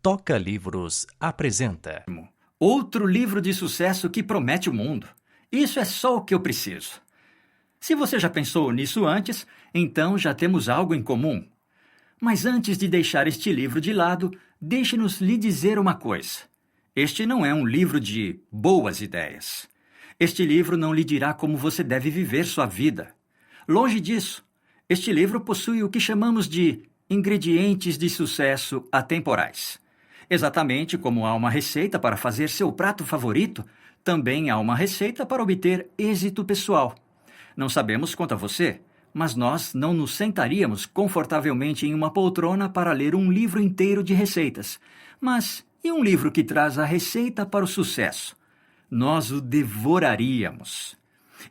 Toca Livros apresenta Outro livro de sucesso que promete o mundo. Isso é só o que eu preciso. Se você já pensou nisso antes, então já temos algo em comum. Mas antes de deixar este livro de lado, deixe-nos lhe dizer uma coisa. Este não é um livro de boas ideias. Este livro não lhe dirá como você deve viver sua vida. Longe disso, este livro possui o que chamamos de ingredientes de sucesso atemporais. Exatamente como há uma receita para fazer seu prato favorito, também há uma receita para obter êxito pessoal. Não sabemos quanto a você, mas nós não nos sentaríamos confortavelmente em uma poltrona para ler um livro inteiro de receitas. Mas e um livro que traz a receita para o sucesso? Nós o devoraríamos.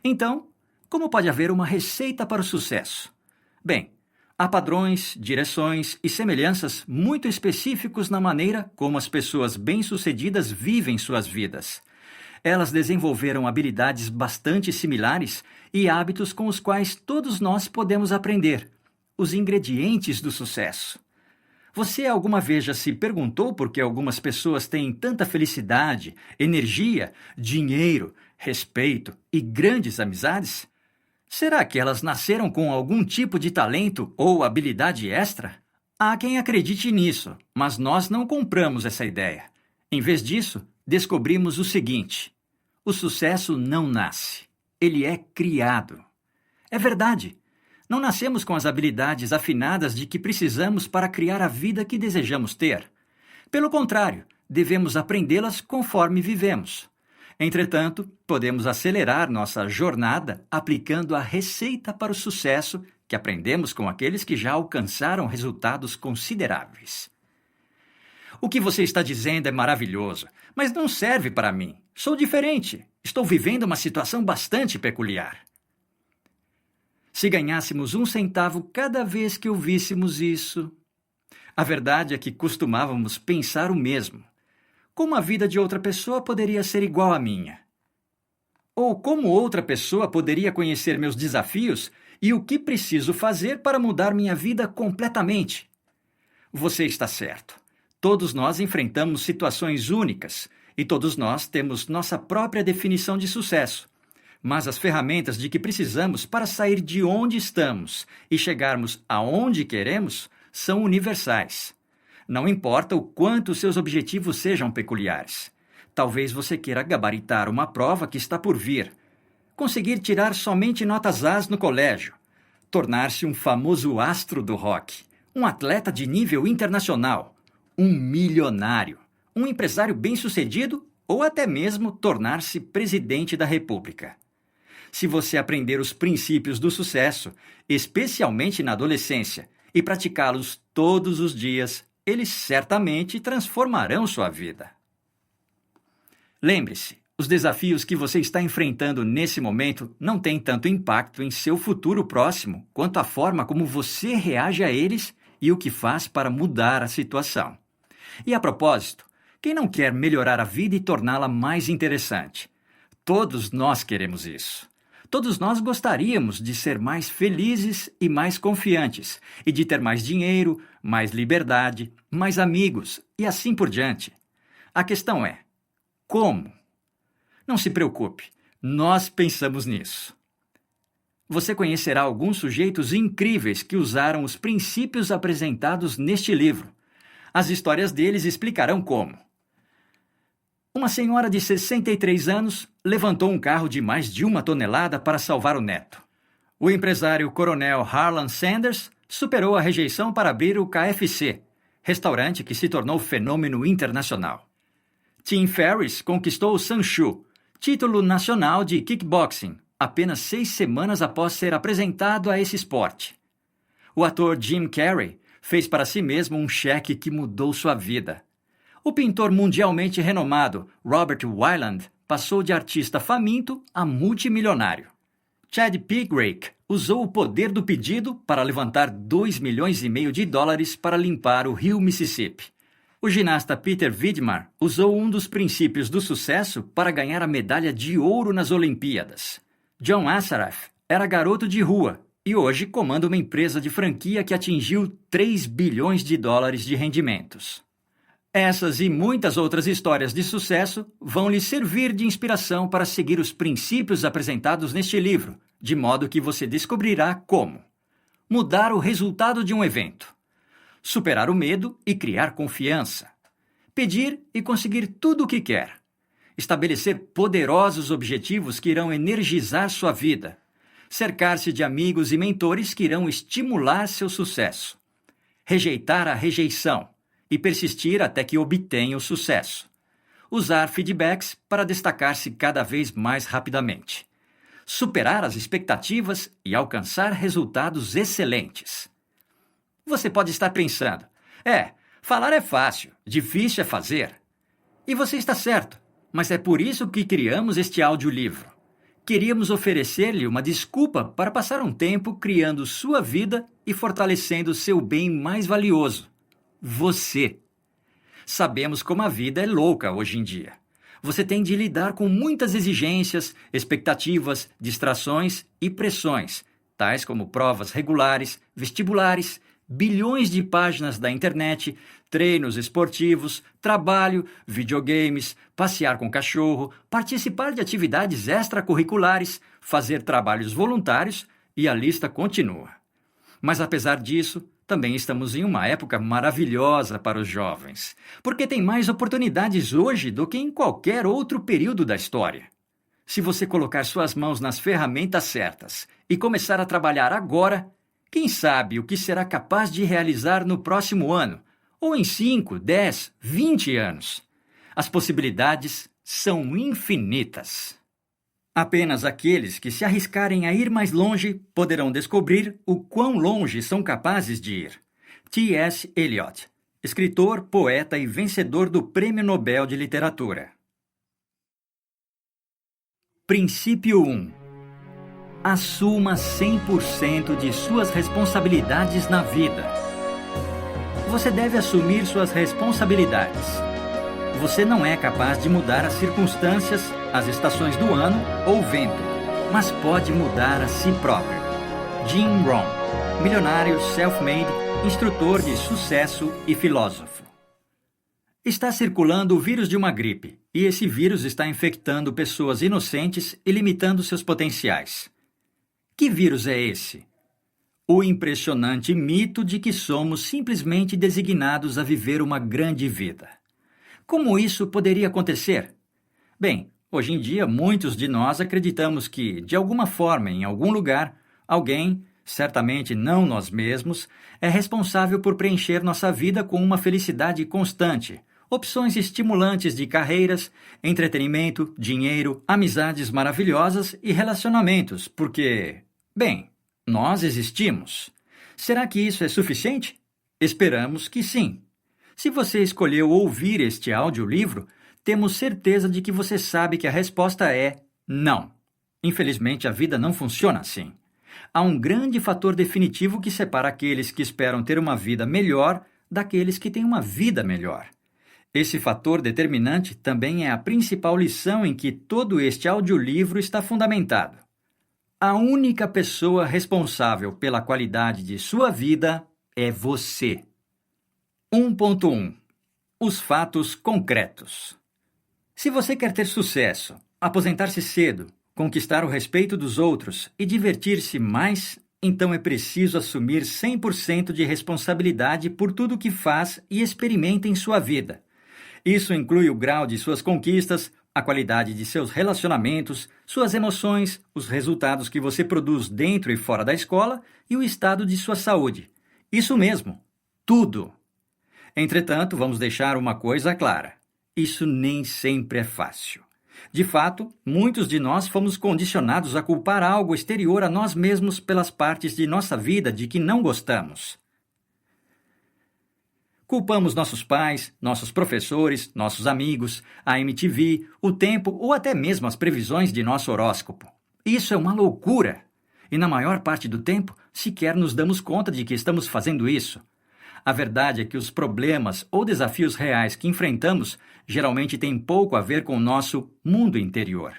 Então, como pode haver uma receita para o sucesso? Bem, há padrões, direções e semelhanças muito específicos na maneira como as pessoas bem-sucedidas vivem suas vidas. Elas desenvolveram habilidades bastante similares e hábitos com os quais todos nós podemos aprender. Os ingredientes do sucesso. Você alguma vez já se perguntou por que algumas pessoas têm tanta felicidade, energia, dinheiro, respeito e grandes amizades? Será que elas nasceram com algum tipo de talento ou habilidade extra? Há quem acredite nisso, mas nós não compramos essa ideia. Em vez disso, descobrimos o seguinte: o sucesso não nasce, ele é criado. É verdade, não nascemos com as habilidades afinadas de que precisamos para criar a vida que desejamos ter. Pelo contrário, devemos aprendê-las conforme vivemos. Entretanto, podemos acelerar nossa jornada aplicando a receita para o sucesso que aprendemos com aqueles que já alcançaram resultados consideráveis. O que você está dizendo é maravilhoso, mas não serve para mim. Sou diferente. Estou vivendo uma situação bastante peculiar. Se ganhássemos 1 centavo cada vez que ouvíssemos isso... A verdade é que costumávamos pensar o mesmo. Como a vida de outra pessoa poderia ser igual à minha? Ou como outra pessoa poderia conhecer meus desafios e o que preciso fazer para mudar minha vida completamente? Você está certo. Todos nós enfrentamos situações únicas e todos nós temos nossa própria definição de sucesso. Mas as ferramentas de que precisamos para sair de onde estamos e chegarmos aonde queremos são universais. Não importa o quanto seus objetivos sejam peculiares. Talvez você queira gabaritar uma prova que está por vir, conseguir tirar somente notas As no colégio, tornar-se um famoso astro do rock, um atleta de nível internacional, um milionário, um empresário bem-sucedido ou até mesmo tornar-se presidente da República. Se você aprender os princípios do sucesso, especialmente na adolescência, e praticá-los todos os dias, eles certamente transformarão sua vida. Lembre-se, os desafios que você está enfrentando nesse momento não têm tanto impacto em seu futuro próximo quanto a forma como você reage a eles e o que faz para mudar a situação. E a propósito, quem não quer melhorar a vida e torná-la mais interessante? Todos nós queremos isso. Todos nós gostaríamos de ser mais felizes e mais confiantes, e de ter mais dinheiro, mais liberdade, mais amigos, e assim por diante. A questão é, como? Não se preocupe, nós pensamos nisso. Você conhecerá alguns sujeitos incríveis que usaram os princípios apresentados neste livro. As histórias deles explicarão como. Uma senhora de 63 anos levantou um carro de mais de 1 tonelada para salvar o neto. O empresário coronel Harlan Sanders superou a rejeição para abrir o KFC, restaurante que se tornou fenômeno internacional. Tim Ferriss conquistou o Sanshuu, título nacional de kickboxing, apenas 6 semanas após ser apresentado a esse esporte. O ator Jim Carrey fez para si mesmo um cheque que mudou sua vida. O pintor mundialmente renomado Robert Weiland passou de artista faminto a multimilionário. Chad Pigrake usou o poder do pedido para levantar $2,5 milhões para limpar o rio Mississippi. O ginasta Peter Vidmar usou um dos princípios do sucesso para ganhar a medalha de ouro nas Olimpíadas. John Assaraf era garoto de rua e hoje comanda uma empresa de franquia que atingiu $3 bilhões de rendimentos. Essas e muitas outras histórias de sucesso vão lhe servir de inspiração para seguir os princípios apresentados neste livro, de modo que você descobrirá como mudar o resultado de um evento, superar o medo e criar confiança, pedir e conseguir tudo o que quer, estabelecer poderosos objetivos que irão energizar sua vida, cercar-se de amigos e mentores que irão estimular seu sucesso, rejeitar a rejeição e persistir até que obtenha o sucesso, usar feedbacks para destacar-se cada vez mais rapidamente, superar as expectativas e alcançar resultados excelentes. Você pode estar pensando, falar é fácil, difícil é fazer. E você está certo, mas é por isso que criamos este audiolivro. Queríamos oferecer-lhe uma desculpa para passar um tempo criando sua vida e fortalecendo seu bem mais valioso, você. Sabemos como a vida é louca hoje em dia. Você tem de lidar com muitas exigências, expectativas, distrações e pressões, tais como provas regulares, vestibulares, bilhões de páginas da internet, treinos esportivos, trabalho, videogames, passear com cachorro, participar de atividades extracurriculares, fazer trabalhos voluntários e a lista continua. Mas apesar disso, também estamos em uma época maravilhosa para os jovens, porque tem mais oportunidades hoje do que em qualquer outro período da história. Se você colocar suas mãos nas ferramentas certas e começar a trabalhar agora, quem sabe o que será capaz de realizar no próximo ano, ou em 5, 10, 20 anos. As possibilidades são infinitas. Apenas aqueles que se arriscarem a ir mais longe poderão descobrir o quão longe são capazes de ir. T.S. Eliot, escritor, poeta e vencedor do Prêmio Nobel de Literatura. Princípio 1. Assuma 100% de suas responsabilidades na vida. Você deve assumir suas responsabilidades. Você não é capaz de mudar as circunstâncias, as estações do ano ou o vento, mas pode mudar a si próprio. Jim Rohn, milionário self-made, instrutor de sucesso e filósofo. Está circulando o vírus de uma gripe, e esse vírus está infectando pessoas inocentes e limitando seus potenciais. Que vírus é esse? O impressionante mito de que somos simplesmente designados a viver uma grande vida. Como isso poderia acontecer? Bem, hoje em dia muitos de nós acreditamos que, de alguma forma, em algum lugar, alguém, certamente não nós mesmos, é responsável por preencher nossa vida com uma felicidade constante, opções estimulantes de carreiras, entretenimento, dinheiro, amizades maravilhosas e relacionamentos, porque, bem, nós existimos. Será que isso é suficiente? Esperamos que sim. Se você escolheu ouvir este audiolivro, temos certeza de que você sabe que a resposta é não. Infelizmente, a vida não funciona assim. Há um grande fator definitivo que separa aqueles que esperam ter uma vida melhor daqueles que têm uma vida melhor. Esse fator determinante também é a principal lição em que todo este audiolivro está fundamentado. A única pessoa responsável pela qualidade de sua vida é você. 1.1. Os fatos concretos. Se você quer ter sucesso, aposentar-se cedo, conquistar o respeito dos outros e divertir-se mais, então é preciso assumir 100% de responsabilidade por tudo que faz e experimenta em sua vida. Isso inclui o grau de suas conquistas, a qualidade de seus relacionamentos, suas emoções, os resultados que você produz dentro e fora da escola e o estado de sua saúde. Isso mesmo, tudo. Entretanto, vamos deixar uma coisa clara. Isso nem sempre é fácil. De fato, muitos de nós fomos condicionados a culpar algo exterior a nós mesmos pelas partes de nossa vida de que não gostamos. Culpamos nossos pais, nossos professores, nossos amigos, a MTV, o tempo ou até mesmo as previsões de nosso horóscopo. Isso é uma loucura! E na maior parte do tempo, sequer nos damos conta de que estamos fazendo isso. A verdade é que os problemas ou desafios reais que enfrentamos geralmente têm pouco a ver com o nosso mundo interior.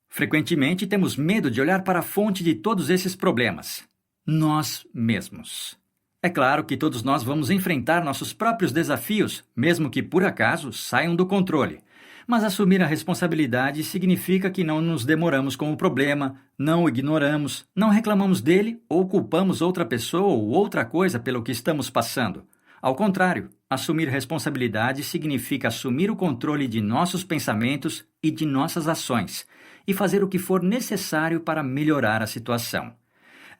Frequentemente temos medo de olhar para a fonte de todos esses problemas: nós mesmos. É claro que todos nós vamos enfrentar nossos próprios desafios, mesmo que por acaso saiam do controle. Mas assumir a responsabilidade significa que não nos demoramos com o problema, não o ignoramos, não reclamamos dele ou culpamos outra pessoa ou outra coisa pelo que estamos passando. Ao contrário, assumir responsabilidade significa assumir o controle de nossos pensamentos e de nossas ações, e fazer o que for necessário para melhorar a situação.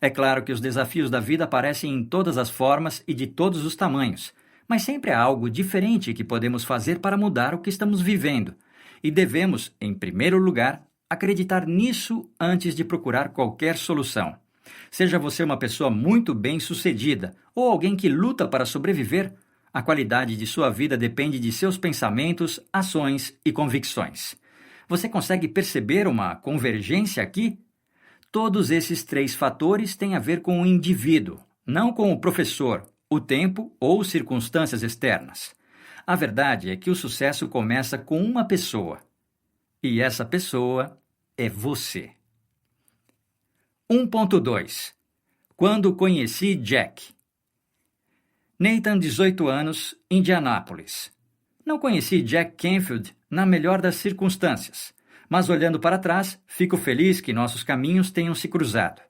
É claro que os desafios da vida aparecem em todas as formas e de todos os tamanhos, mas sempre há algo diferente que podemos fazer para mudar o que estamos vivendo. E devemos, em primeiro lugar, acreditar nisso antes de procurar qualquer solução. Seja você uma pessoa muito bem-sucedida ou alguém que luta para sobreviver, a qualidade de sua vida depende de seus pensamentos, ações e convicções. Você consegue perceber uma convergência aqui? Todos esses 3 fatores têm a ver com o indivíduo, não com o professor, o tempo ou circunstâncias externas. A verdade é que o sucesso começa com uma pessoa. E essa pessoa é você. 1.2 Quando conheci Jack. Nathan, 18 anos, Indianápolis. Não conheci Jack Canfield na melhor das circunstâncias, mas olhando para trás, fico feliz que nossos caminhos tenham se cruzado.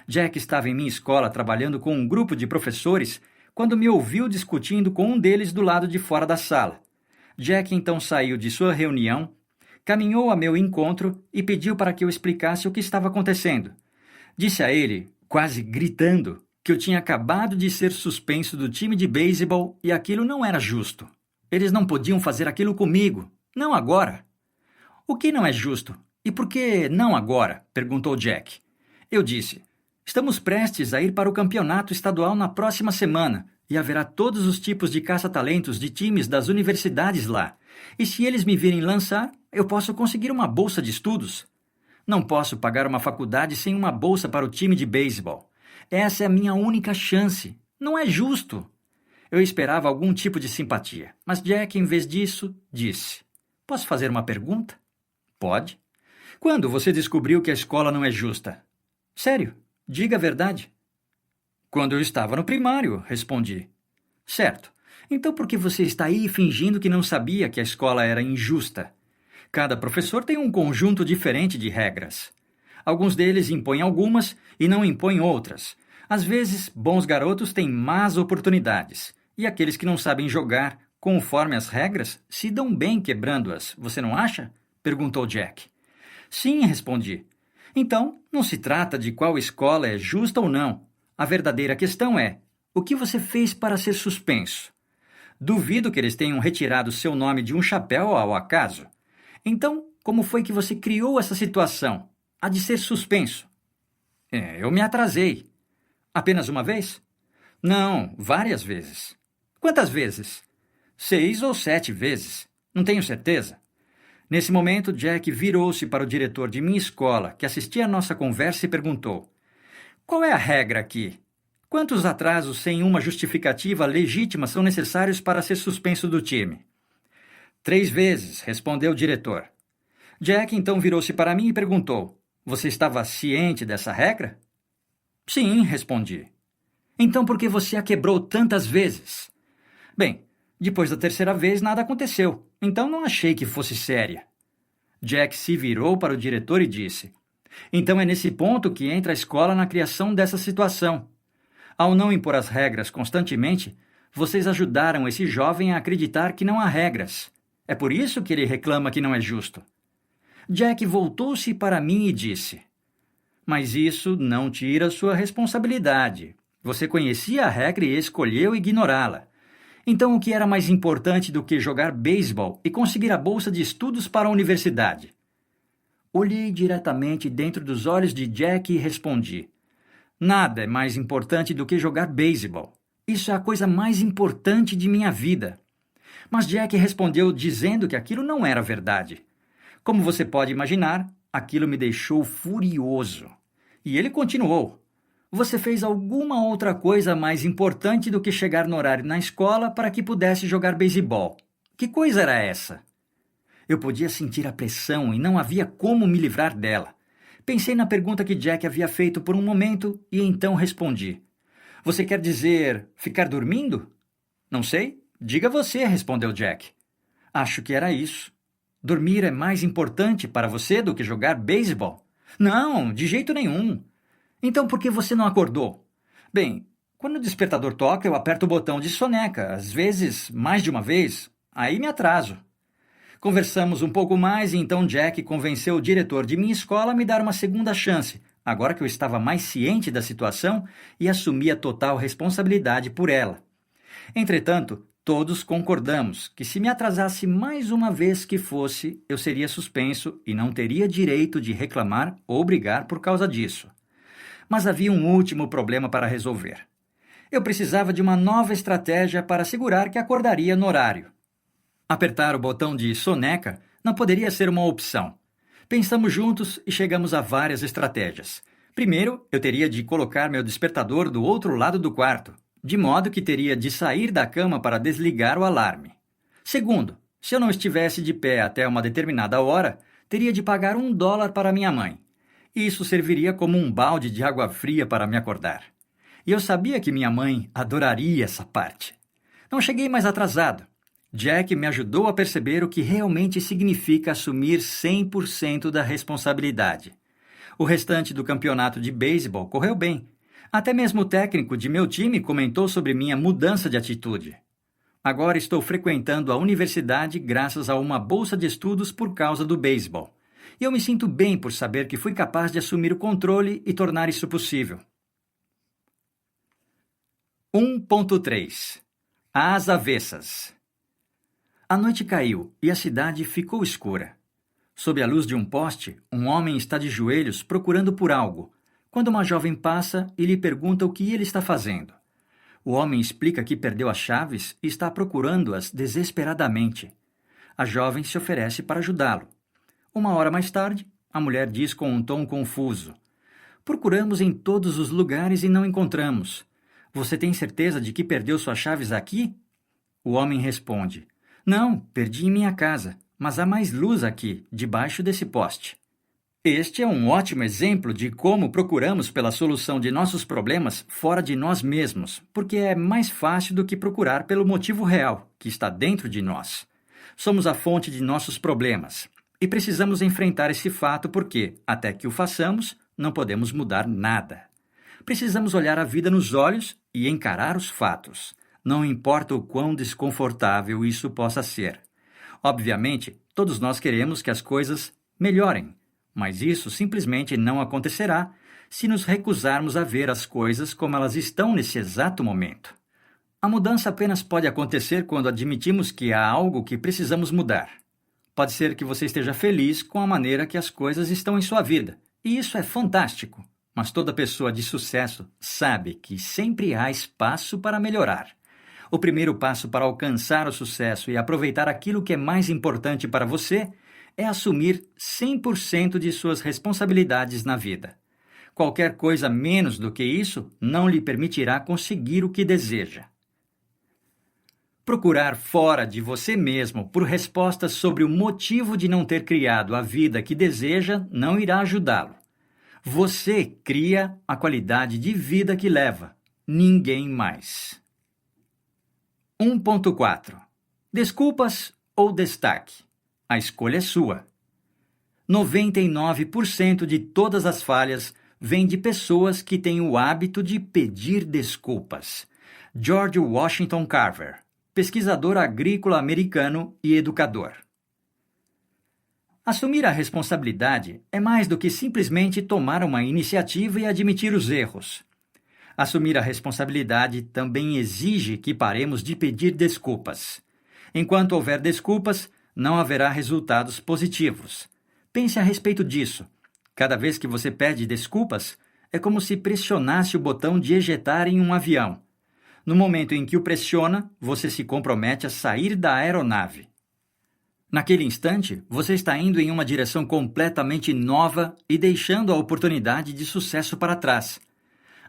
Jack estava em minha escola trabalhando com um grupo de professores quando me ouviu discutindo com um deles do lado de fora da sala. Jack então saiu de sua reunião, caminhou a meu encontro e pediu para que eu explicasse o que estava acontecendo. Disse a ele, quase gritando, que eu tinha acabado de ser suspenso do time de beisebol e aquilo não era justo. Eles não podiam fazer aquilo comigo, não agora. O que não é justo? E por que não agora? Perguntou Jack. Eu disse, estamos prestes a ir para o campeonato estadual na próxima semana e haverá todos os tipos de caça-talentos de times das universidades lá. E se eles me virem lançar, eu posso conseguir uma bolsa de estudos. Não posso pagar uma faculdade sem uma bolsa para o time de beisebol. Essa é a minha única chance. Não é justo. Eu esperava algum tipo de simpatia, mas Jack, em vez disso, disse, posso fazer uma pergunta? Pode. Quando você descobriu que a escola não é justa? Sério, diga a verdade. Quando eu estava no primário, respondi. Certo. Então por que você está aí fingindo que não sabia que a escola era injusta? Cada professor tem um conjunto diferente de regras. Alguns deles impõem algumas e não impõem outras. Às vezes, bons garotos têm más oportunidades, e aqueles que não sabem jogar conforme as regras se dão bem quebrando-as, você não acha? Perguntou Jack. Sim, respondi. Então, não se trata de qual escola é justa ou não. A verdadeira questão é, o que você fez para ser suspenso? Duvido que eles tenham retirado seu nome de um chapéu ao acaso. Então, como foi que você criou essa situação, a de ser suspenso? Eu me atrasei. Apenas uma vez? Não, várias vezes. Quantas vezes? 6 ou 7 vezes. Não tenho certeza. Nesse momento, Jack virou-se para o diretor de minha escola, que assistia à nossa conversa, e perguntou, qual é a regra aqui? Quantos atrasos sem uma justificativa legítima são necessários para ser suspenso do time? 3 vezes, respondeu o diretor. Jack então virou-se para mim e perguntou, você estava ciente dessa regra? Sim, respondi. Então por que você a quebrou tantas vezes? Bem, depois da 3ª vez nada aconteceu, então não achei que fosse séria. Jack se virou para o diretor e disse, então é nesse ponto que entra a escola na criação dessa situação. Ao não impor as regras constantemente, vocês ajudaram esse jovem a acreditar que não há regras. É por isso que ele reclama que não é justo. Jack voltou-se para mim e disse, mas isso não tira sua responsabilidade. Você conhecia a regra e escolheu ignorá-la. Então o que era mais importante do que jogar beisebol e conseguir a bolsa de estudos para a universidade? Olhei diretamente dentro dos olhos de Jack e respondi, nada é mais importante do que jogar beisebol. Isso é a coisa mais importante de minha vida. Mas Jack respondeu dizendo que aquilo não era verdade. Como você pode imaginar, aquilo me deixou furioso. E ele continuou. Você fez alguma outra coisa mais importante do que chegar no horário na escola para que pudesse jogar beisebol. Que coisa era essa? Eu podia sentir a pressão e não havia como me livrar dela. Pensei na pergunta que Jack havia feito por um momento e então respondi. Você quer dizer ficar dormindo? Não sei. Diga você, respondeu Jack. Acho que era isso. Dormir é mais importante para você do que jogar beisebol? Não, de jeito nenhum. Então por que você não acordou? Bem, quando o despertador toca, eu aperto o botão de soneca, às vezes mais de uma vez. Aí me atraso. Conversamos um pouco mais e então Jack convenceu o diretor de minha escola a me dar uma segunda chance, agora que eu estava mais ciente da situação e assumia total responsabilidade por ela. Entretanto, todos concordamos que se me atrasasse mais uma vez que fosse, eu seria suspenso e não teria direito de reclamar ou brigar por causa disso. Mas havia um último problema para resolver. Eu precisava de uma nova estratégia para assegurar que acordaria no horário. Apertar o botão de soneca não poderia ser uma opção. Pensamos juntos e chegamos a várias estratégias. Primeiro, eu teria de colocar meu despertador do outro lado do quarto, de modo que teria de sair da cama para desligar o alarme. Segundo, se eu não estivesse de pé até uma determinada hora, teria de pagar $1 para minha mãe. Isso serviria como um balde de água fria para me acordar. E eu sabia que minha mãe adoraria essa parte. Não cheguei mais atrasado. Jack me ajudou a perceber o que realmente significa assumir 100% da responsabilidade. O restante do campeonato de beisebol correu bem. Até mesmo o técnico de meu time comentou sobre minha mudança de atitude. Agora estou frequentando a universidade graças a uma bolsa de estudos por causa do beisebol. E eu me sinto bem por saber que fui capaz de assumir o controle e tornar isso possível. 1.3 Às avessas. A noite caiu e a cidade ficou escura. Sob a luz de um poste, um homem está de joelhos procurando por algo, quando uma jovem passa e lhe pergunta o que ele está fazendo. O homem explica que perdeu as chaves e está procurando-as desesperadamente. A jovem se oferece para ajudá-lo. Uma hora mais tarde, a mulher diz com um tom confuso: "Procuramos em todos os lugares e não encontramos. Você tem certeza de que perdeu suas chaves aqui?" O homem responde: "Não, perdi em minha casa, mas há mais luz aqui, debaixo desse poste." Este é um ótimo exemplo de como procuramos pela solução de nossos problemas fora de nós mesmos, porque é mais fácil do que procurar pelo motivo real, que está dentro de nós. Somos a fonte de nossos problemas, e precisamos enfrentar esse fato porque, até que o façamos, não podemos mudar nada. Precisamos olhar a vida nos olhos e encarar os fatos. Não importa o quão desconfortável isso possa ser. Obviamente, todos nós queremos que as coisas melhorem, mas isso simplesmente não acontecerá se nos recusarmos a ver as coisas como elas estão nesse exato momento. A mudança apenas pode acontecer quando admitimos que há algo que precisamos mudar. Pode ser que você esteja feliz com a maneira que as coisas estão em sua vida, e isso é fantástico. Mas toda pessoa de sucesso sabe que sempre há espaço para melhorar. O primeiro passo para alcançar o sucesso e aproveitar aquilo que é mais importante para você é assumir 100% de suas responsabilidades na vida. Qualquer coisa menos do que isso não lhe permitirá conseguir o que deseja. Procurar fora de você mesmo por respostas sobre o motivo de não ter criado a vida que deseja não irá ajudá-lo. Você cria a qualidade de vida que leva, ninguém mais. 1.4 Desculpas ou destaque? A escolha é sua. 99% de todas as falhas vêm de pessoas que têm o hábito de pedir desculpas. George Washington Carver, pesquisador agrícola americano e educador. Assumir a responsabilidade é mais do que simplesmente tomar uma iniciativa e admitir os erros. Assumir a responsabilidade também exige que paremos de pedir desculpas. Enquanto houver desculpas, não haverá resultados positivos. Pense a respeito disso. Cada vez que você pede desculpas, é como se pressionasse o botão de ejetar em um avião. No momento em que o pressiona, você se compromete a sair da aeronave. Naquele instante, você está indo em uma direção completamente nova e deixando a oportunidade de sucesso para trás.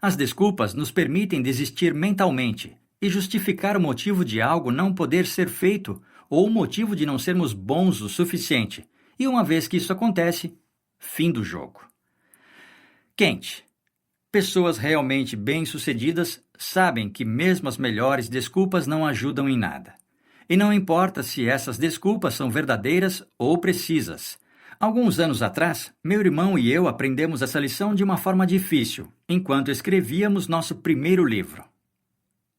As desculpas nos permitem desistir mentalmente e justificar o motivo de algo não poder ser feito ou o motivo de não sermos bons o suficiente. E uma vez que isso acontece, fim do jogo. Kent. Pessoas realmente bem-sucedidas sabem que mesmo as melhores desculpas não ajudam em nada. E não importa se essas desculpas são verdadeiras ou precisas. Alguns anos atrás, meu irmão e eu aprendemos essa lição de uma forma difícil, enquanto escrevíamos nosso primeiro livro.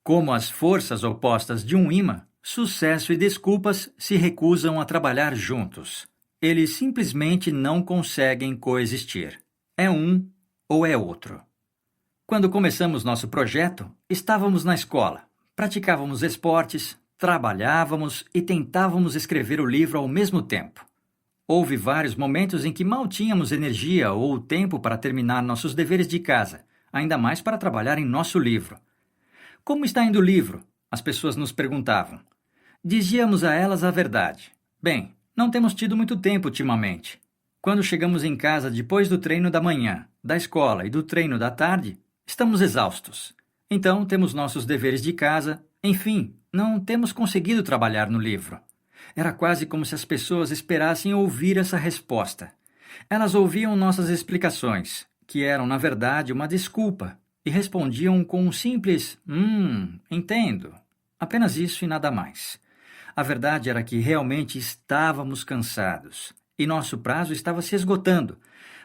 Como as forças opostas de um ímã, sucesso e desculpas se recusam a trabalhar juntos. Eles simplesmente não conseguem coexistir. É um ou é outro. Quando começamos nosso projeto, estávamos na escola, praticávamos esportes, trabalhávamos e tentávamos escrever o livro ao mesmo tempo. Houve vários momentos em que mal tínhamos energia ou tempo para terminar nossos deveres de casa, ainda mais para trabalhar em nosso livro. Como está indo o livro? As pessoas nos perguntavam. Dizíamos a elas a verdade. Bem, não temos tido muito tempo ultimamente. Quando chegamos em casa depois do treino da manhã, da escola e do treino da tarde, estamos exaustos. Então, temos nossos deveres de casa, enfim, não temos conseguido trabalhar no livro. Era quase como se as pessoas esperassem ouvir essa resposta. Elas ouviam nossas explicações, que eram, na verdade, uma desculpa, e respondiam com um simples entendo. Apenas isso e nada mais. A verdade era que realmente estávamos cansados, e nosso prazo estava se esgotando,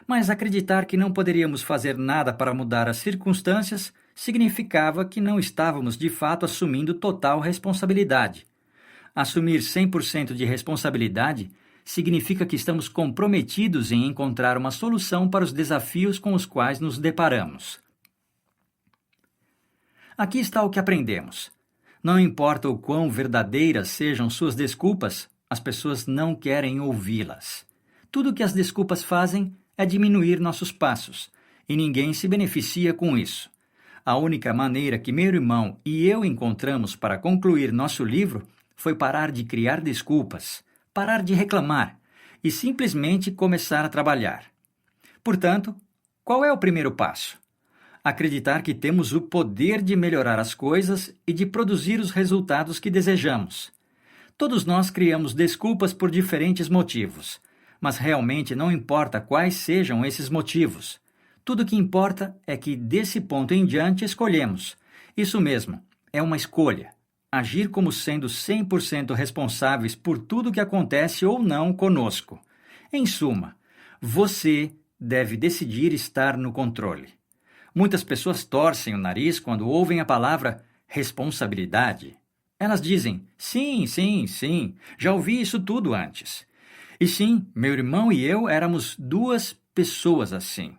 mas acreditar que não poderíamos fazer nada para mudar as circunstâncias significava que não estávamos de fato assumindo total responsabilidade. Assumir 100% de responsabilidade significa que estamos comprometidos em encontrar uma solução para os desafios com os quais nos deparamos. Aqui está o que aprendemos. Não importa o quão verdadeiras sejam suas desculpas, as pessoas não querem ouvi-las. Tudo o que as desculpas fazem é diminuir nossos passos, e ninguém se beneficia com isso. A única maneira que meu irmão e eu encontramos para concluir nosso livro foi parar de criar desculpas, parar de reclamar e simplesmente começar a trabalhar. Portanto, qual é o primeiro passo? Acreditar que temos o poder de melhorar as coisas e de produzir os resultados que desejamos. Todos nós criamos desculpas por diferentes motivos, mas realmente não importa quais sejam esses motivos. Tudo o que importa é que, desse ponto em diante, escolhemos. Isso mesmo, é uma escolha. Agir como sendo 100% responsáveis por tudo que acontece ou não conosco. Em suma, você deve decidir estar no controle. Muitas pessoas torcem o nariz quando ouvem a palavra responsabilidade. Elas dizem, sim, sim, sim, já ouvi isso tudo antes. E sim, meu irmão e eu éramos duas pessoas assim.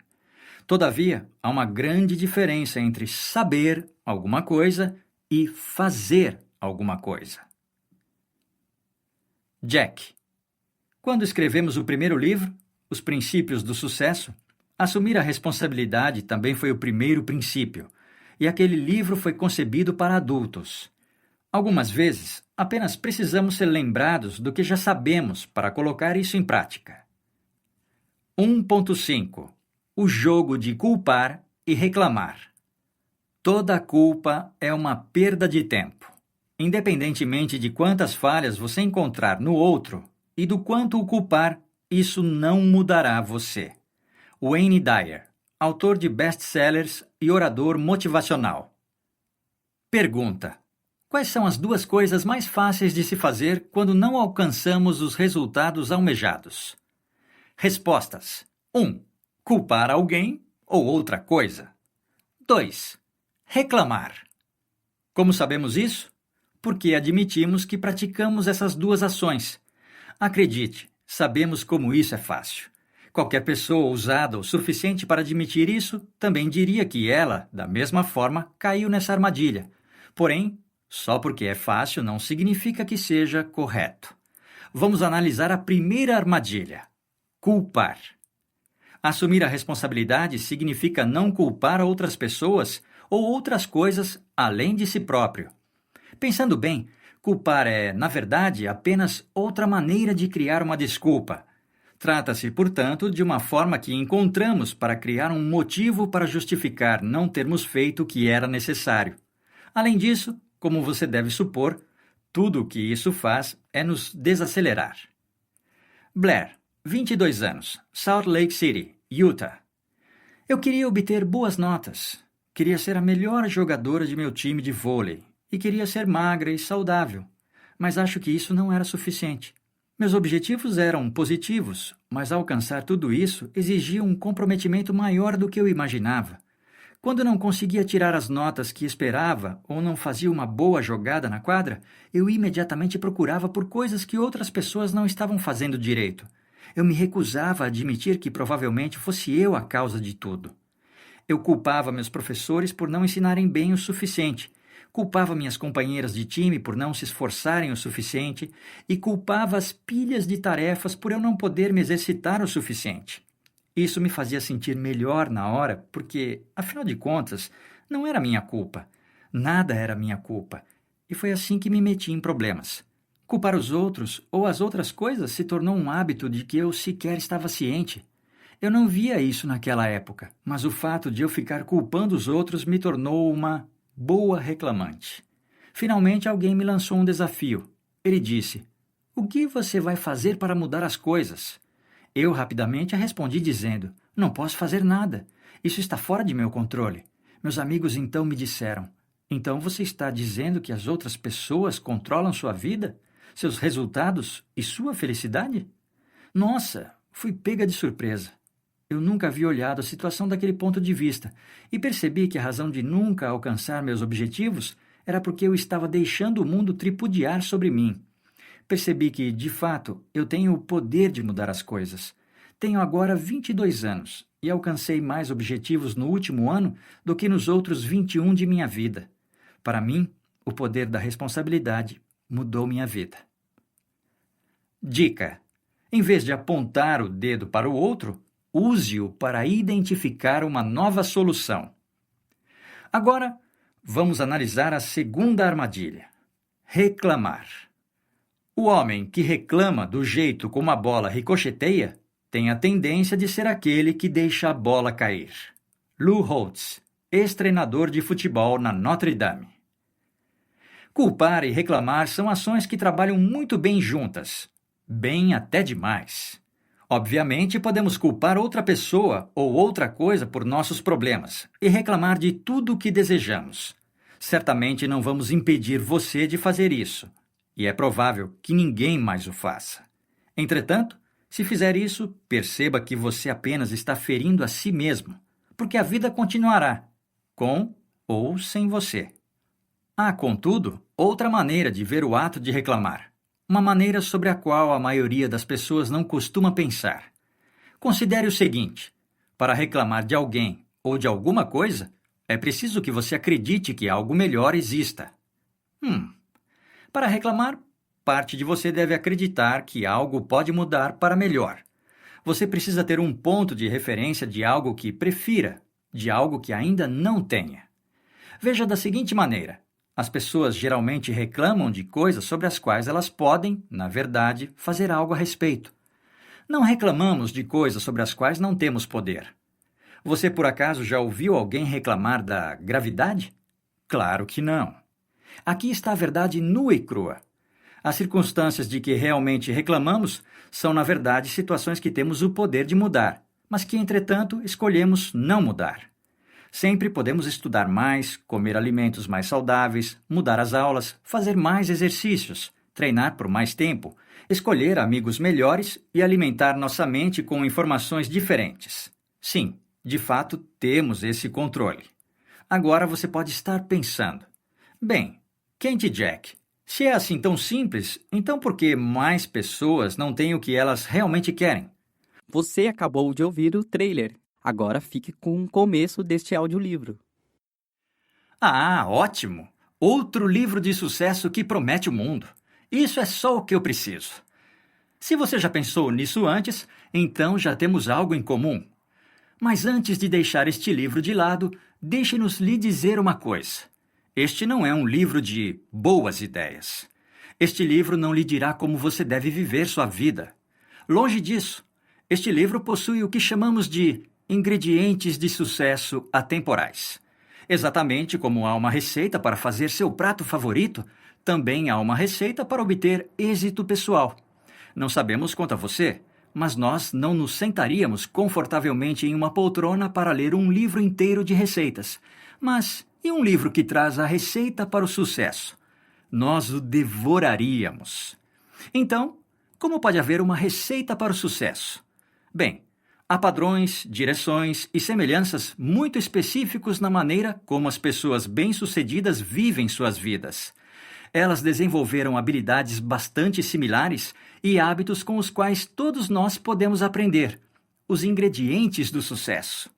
Todavia, há uma grande diferença entre saber alguma coisa e fazer alguma coisa. Jack. Quando escrevemos o primeiro livro, Os Princípios do Sucesso, assumir a responsabilidade também foi o primeiro princípio, e aquele livro foi concebido para adultos. Algumas vezes, apenas precisamos ser lembrados do que já sabemos para colocar isso em prática. 1.5. O jogo de culpar e reclamar. Toda culpa é uma perda de tempo. Independentemente de quantas falhas você encontrar no outro e do quanto o culpar, isso não mudará você. Wayne Dyer, autor de best-sellers e orador motivacional. Pergunta: quais são as duas coisas mais fáceis de se fazer quando não alcançamos os resultados almejados? Respostas: 1. Culpar alguém ou outra coisa. 2. Reclamar. Como sabemos isso? Porque admitimos que praticamos essas duas ações. Acredite, sabemos como isso é fácil. Qualquer pessoa ousada o suficiente para admitir isso também diria que ela, da mesma forma, caiu nessa armadilha. Porém, só porque é fácil não significa que seja correto. Vamos analisar a primeira armadilha: culpar. Assumir a responsabilidade significa não culpar outras pessoas ou outras coisas além de si próprio. Pensando bem, culpar é, na verdade, apenas outra maneira de criar uma desculpa. Trata-se, portanto, de uma forma que encontramos para criar um motivo para justificar não termos feito o que era necessário. Além disso, como você deve supor, tudo o que isso faz é nos desacelerar. Blair, 22 anos, Salt Lake City, Utah. Eu queria obter boas notas, queria ser a melhor jogadora de meu time de vôlei e queria ser magra e saudável, mas acho que isso não era suficiente. Meus objetivos eram positivos, mas alcançar tudo isso exigia um comprometimento maior do que eu imaginava. Quando não conseguia tirar as notas que esperava ou não fazia uma boa jogada na quadra, eu imediatamente procurava por coisas que outras pessoas não estavam fazendo direito. Eu me recusava a admitir que provavelmente fosse eu a causa de tudo. Eu culpava meus professores por não ensinarem bem o suficiente, culpava minhas companheiras de time por não se esforçarem o suficiente e culpava as pilhas de tarefas por eu não poder me exercitar o suficiente. Isso me fazia sentir melhor na hora, porque, afinal de contas, não era minha culpa. Nada era minha culpa. E foi assim que me meti em problemas. Culpar os outros ou as outras coisas se tornou um hábito de que eu sequer estava ciente. Eu não via isso naquela época, mas o fato de eu ficar culpando os outros me tornou uma boa reclamante. Finalmente alguém me lançou um desafio. Ele disse: "O que você vai fazer para mudar as coisas?" Eu rapidamente respondi dizendo: "Não posso fazer nada. Isso está fora de meu controle." Meus amigos então me disseram: "Então você está dizendo que as outras pessoas controlam sua vida, seus resultados e sua felicidade?" Nossa, fui pega de surpresa. Eu nunca havia olhado a situação daquele ponto de vista e percebi que a razão de nunca alcançar meus objetivos era porque eu estava deixando o mundo tripudiar sobre mim. Percebi que, de fato, eu tenho o poder de mudar as coisas. Tenho agora 22 anos e alcancei mais objetivos no último ano do que nos outros 21 de minha vida. Para mim, o poder da responsabilidade mudou minha vida. Dica: em vez de apontar o dedo para o outro, use-o para identificar uma nova solução. Agora, vamos analisar a segunda armadilha: reclamar. O homem que reclama do jeito como a bola ricocheteia tem a tendência de ser aquele que deixa a bola cair. Lou Holtz, ex-treinador de futebol na Notre Dame. Culpar e reclamar são ações que trabalham muito bem juntas, bem até demais. Obviamente, podemos culpar outra pessoa ou outra coisa por nossos problemas e reclamar de tudo o que desejamos. Certamente não vamos impedir você de fazer isso, e é provável que ninguém mais o faça. Entretanto, se fizer isso, perceba que você apenas está ferindo a si mesmo, porque a vida continuará, com ou sem você. Há, contudo, outra maneira de ver o ato de reclamar. Uma maneira sobre a qual a maioria das pessoas não costuma pensar. Considere o seguinte: para reclamar de alguém ou de alguma coisa, é preciso que você acredite que algo melhor exista. Para reclamar, parte de você deve acreditar que algo pode mudar para melhor. Você precisa ter um ponto de referência de algo que prefira, de algo que ainda não tenha. Veja da seguinte maneira: as pessoas geralmente reclamam de coisas sobre as quais elas podem, na verdade, fazer algo a respeito. Não reclamamos de coisas sobre as quais não temos poder. Você, por acaso, já ouviu alguém reclamar da gravidade? Claro que não. Aqui está a verdade nua e crua. As circunstâncias de que realmente reclamamos são, na verdade, situações que temos o poder de mudar, mas que, entretanto, escolhemos não mudar. Sempre podemos estudar mais, comer alimentos mais saudáveis, mudar as aulas, fazer mais exercícios, treinar por mais tempo, escolher amigos melhores e alimentar nossa mente com informações diferentes. Sim, de fato, temos esse controle. Agora você pode estar pensando: bem, Kent e Jack, se é assim tão simples, então por que mais pessoas não têm o que elas realmente querem? Você acabou de ouvir o trailer. Agora fique com o começo deste audiolivro. Ah, ótimo! Outro livro de sucesso que promete o mundo. Isso é só o que eu preciso. Se você já pensou nisso antes, então já temos algo em comum. Mas antes de deixar este livro de lado, deixe-nos lhe dizer uma coisa. Este não é um livro de boas ideias. Este livro não lhe dirá como você deve viver sua vida. Longe disso, este livro possui o que chamamos de ingredientes de sucesso atemporais. Exatamente como há uma receita para fazer seu prato favorito, também há uma receita para obter êxito pessoal. Não sabemos quanto a você, mas nós não nos sentaríamos confortavelmente em uma poltrona para ler um livro inteiro de receitas. Mas e um livro que traz a receita para o sucesso? Nós o devoraríamos. Então, como pode haver uma receita para o sucesso? Bem, há padrões, direções e semelhanças muito específicos na maneira como as pessoas bem-sucedidas vivem suas vidas. Elas desenvolveram habilidades bastante similares e hábitos com os quais todos nós podemos aprender, os ingredientes do sucesso.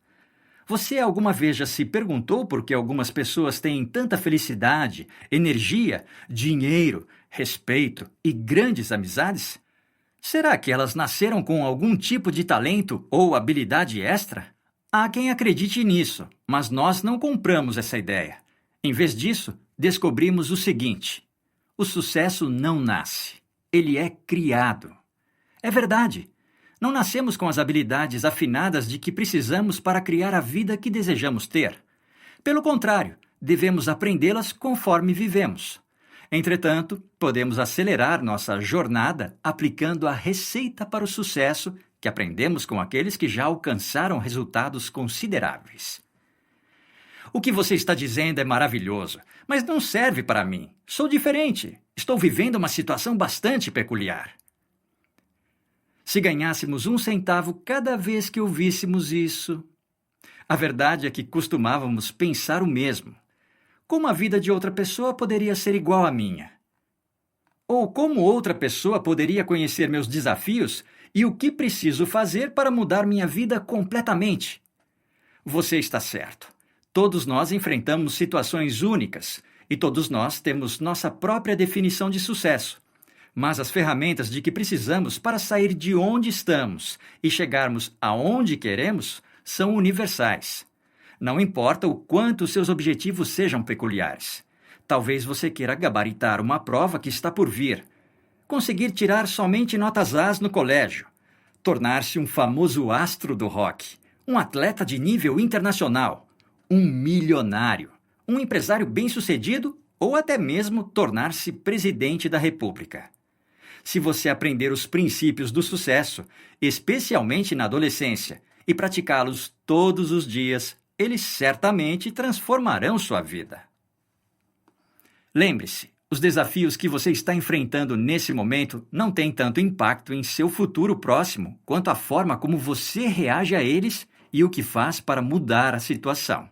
Você alguma vez já se perguntou por que algumas pessoas têm tanta felicidade, energia, dinheiro, respeito e grandes amizades? Será que elas nasceram com algum tipo de talento ou habilidade extra? Há quem acredite nisso, mas nós não compramos essa ideia. Em vez disso, descobrimos o seguinte: o sucesso não nasce, ele é criado. É verdade, não nascemos com as habilidades afinadas de que precisamos para criar a vida que desejamos ter. Pelo contrário, devemos aprendê-las conforme vivemos. Entretanto, podemos acelerar nossa jornada aplicando a receita para o sucesso que aprendemos com aqueles que já alcançaram resultados consideráveis. O que você está dizendo é maravilhoso, mas não serve para mim. Sou diferente. Estou vivendo uma situação bastante peculiar. Se ganhássemos 1 centavo cada vez que ouvíssemos isso... A verdade é que costumávamos pensar o mesmo. Como a vida de outra pessoa poderia ser igual à minha? Ou como outra pessoa poderia conhecer meus desafios e o que preciso fazer para mudar minha vida completamente? Você está certo. Todos nós enfrentamos situações únicas e todos nós temos nossa própria definição de sucesso. Mas as ferramentas de que precisamos para sair de onde estamos e chegarmos aonde queremos são universais. Não importa o quanto seus objetivos sejam peculiares. Talvez você queira gabaritar uma prova que está por vir, conseguir tirar somente notas As no colégio, tornar-se um famoso astro do rock, um atleta de nível internacional, um milionário, um empresário bem-sucedido ou até mesmo tornar-se presidente da República. Se você aprender os princípios do sucesso, especialmente na adolescência, e praticá-los todos os dias, eles certamente transformarão sua vida. Lembre-se, os desafios que você está enfrentando nesse momento não têm tanto impacto em seu futuro próximo quanto a forma como você reage a eles e o que faz para mudar a situação.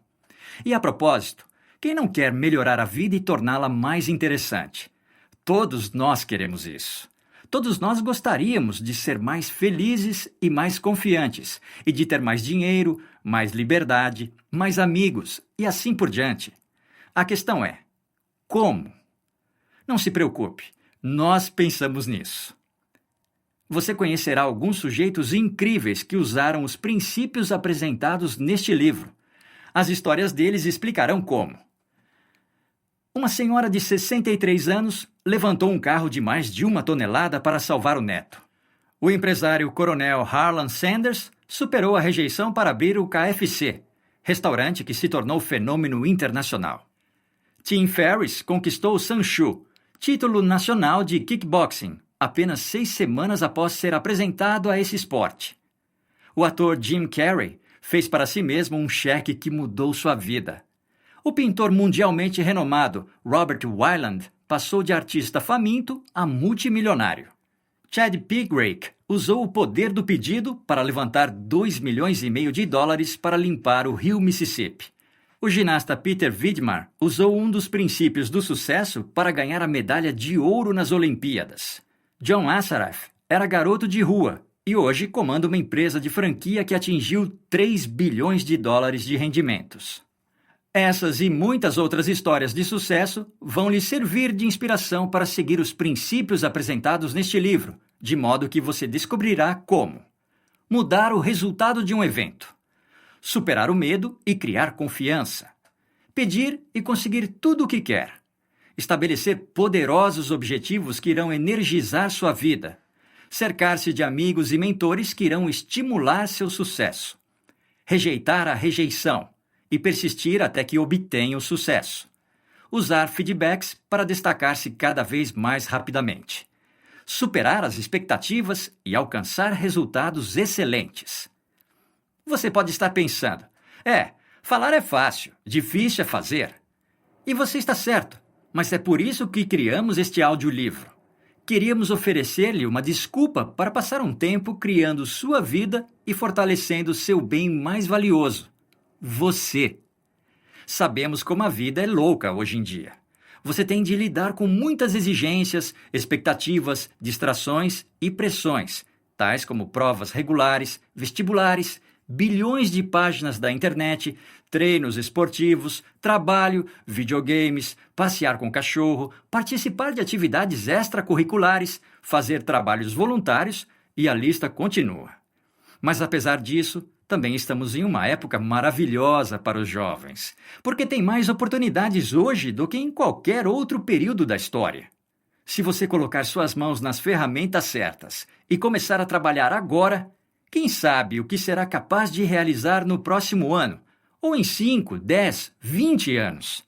E a propósito, quem não quer melhorar a vida e torná-la mais interessante? Todos nós queremos isso. Todos nós gostaríamos de ser mais felizes e mais confiantes, e de ter mais dinheiro, mais liberdade, mais amigos, e assim por diante. A questão é, como? Não se preocupe, nós pensamos nisso. Você conhecerá alguns sujeitos incríveis que usaram os princípios apresentados neste livro. As histórias deles explicarão como. Uma senhora de 63 anos levantou um carro de mais de 1 tonelada para salvar o neto. O empresário coronel Harlan Sanders superou a rejeição para abrir o KFC, restaurante que se tornou fenômeno internacional. Tim Ferriss conquistou o Sanshuu, título nacional de kickboxing, apenas 6 semanas após ser apresentado a esse esporte. O ator Jim Carrey fez para si mesmo um cheque que mudou sua vida. O pintor mundialmente renomado Robert Weiland passou de artista faminto a multimilionário. Chad Pigrake usou o poder do pedido para levantar $2,5 milhões para limpar o rio Mississippi. O ginasta Peter Vidmar usou um dos princípios do sucesso para ganhar a medalha de ouro nas Olimpíadas. John Assaraf era garoto de rua e hoje comanda uma empresa de franquia que atingiu $3 bilhões de rendimentos. Essas e muitas outras histórias de sucesso vão lhe servir de inspiração para seguir os princípios apresentados neste livro, de modo que você descobrirá como mudar o resultado de um evento, superar o medo e criar confiança, pedir e conseguir tudo o que quer, estabelecer poderosos objetivos que irão energizar sua vida, cercar-se de amigos e mentores que irão estimular seu sucesso, rejeitar a rejeição, e persistir até que obtenha o sucesso. Usar feedbacks para destacar-se cada vez mais rapidamente. superar as expectativas e alcançar resultados excelentes. Você pode estar pensando, falar é fácil, difícil é fazer. E você está certo, mas é por isso que criamos este audiolivro. Queríamos oferecer-lhe uma desculpa para passar um tempo criando sua vida e fortalecendo seu bem mais valioso, você. Sabemos como a vida é louca hoje em dia. Você tem de lidar com muitas exigências, expectativas, distrações e pressões, tais como provas regulares, vestibulares, bilhões de páginas da internet, treinos esportivos, trabalho, videogames, passear com cachorro, participar de atividades extracurriculares, fazer trabalhos voluntários e a lista continua. Mas apesar disso, também estamos em uma época maravilhosa para os jovens, porque tem mais oportunidades hoje do que em qualquer outro período da história. Se você colocar suas mãos nas ferramentas certas e começar a trabalhar agora, quem sabe o que será capaz de realizar no próximo ano, ou em 5, 10, 20 anos.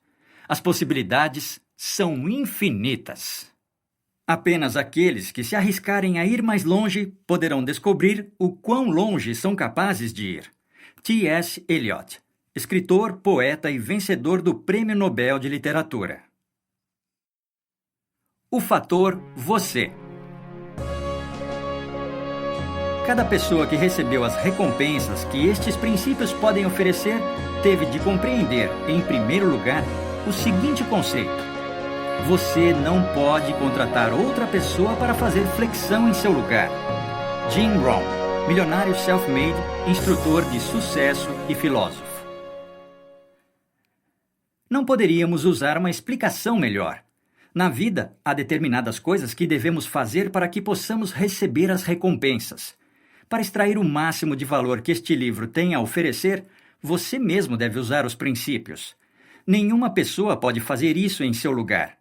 As possibilidades são infinitas. Apenas aqueles que se arriscarem a ir mais longe poderão descobrir o quão longe são capazes de ir. T.S. Eliot, escritor, poeta e vencedor do Prêmio Nobel de Literatura. O fator você. Cada pessoa que recebeu as recompensas que estes princípios podem oferecer teve de compreender, em primeiro lugar, o seguinte conceito: você não pode contratar outra pessoa para fazer flexão em seu lugar. Jim Rohn, milionário self-made, instrutor de sucesso e filósofo. Não poderíamos usar uma explicação melhor. Na vida, há determinadas coisas que devemos fazer para que possamos receber as recompensas. Para extrair o máximo de valor que este livro tem a oferecer, você mesmo deve usar os princípios. Nenhuma pessoa pode fazer isso em seu lugar.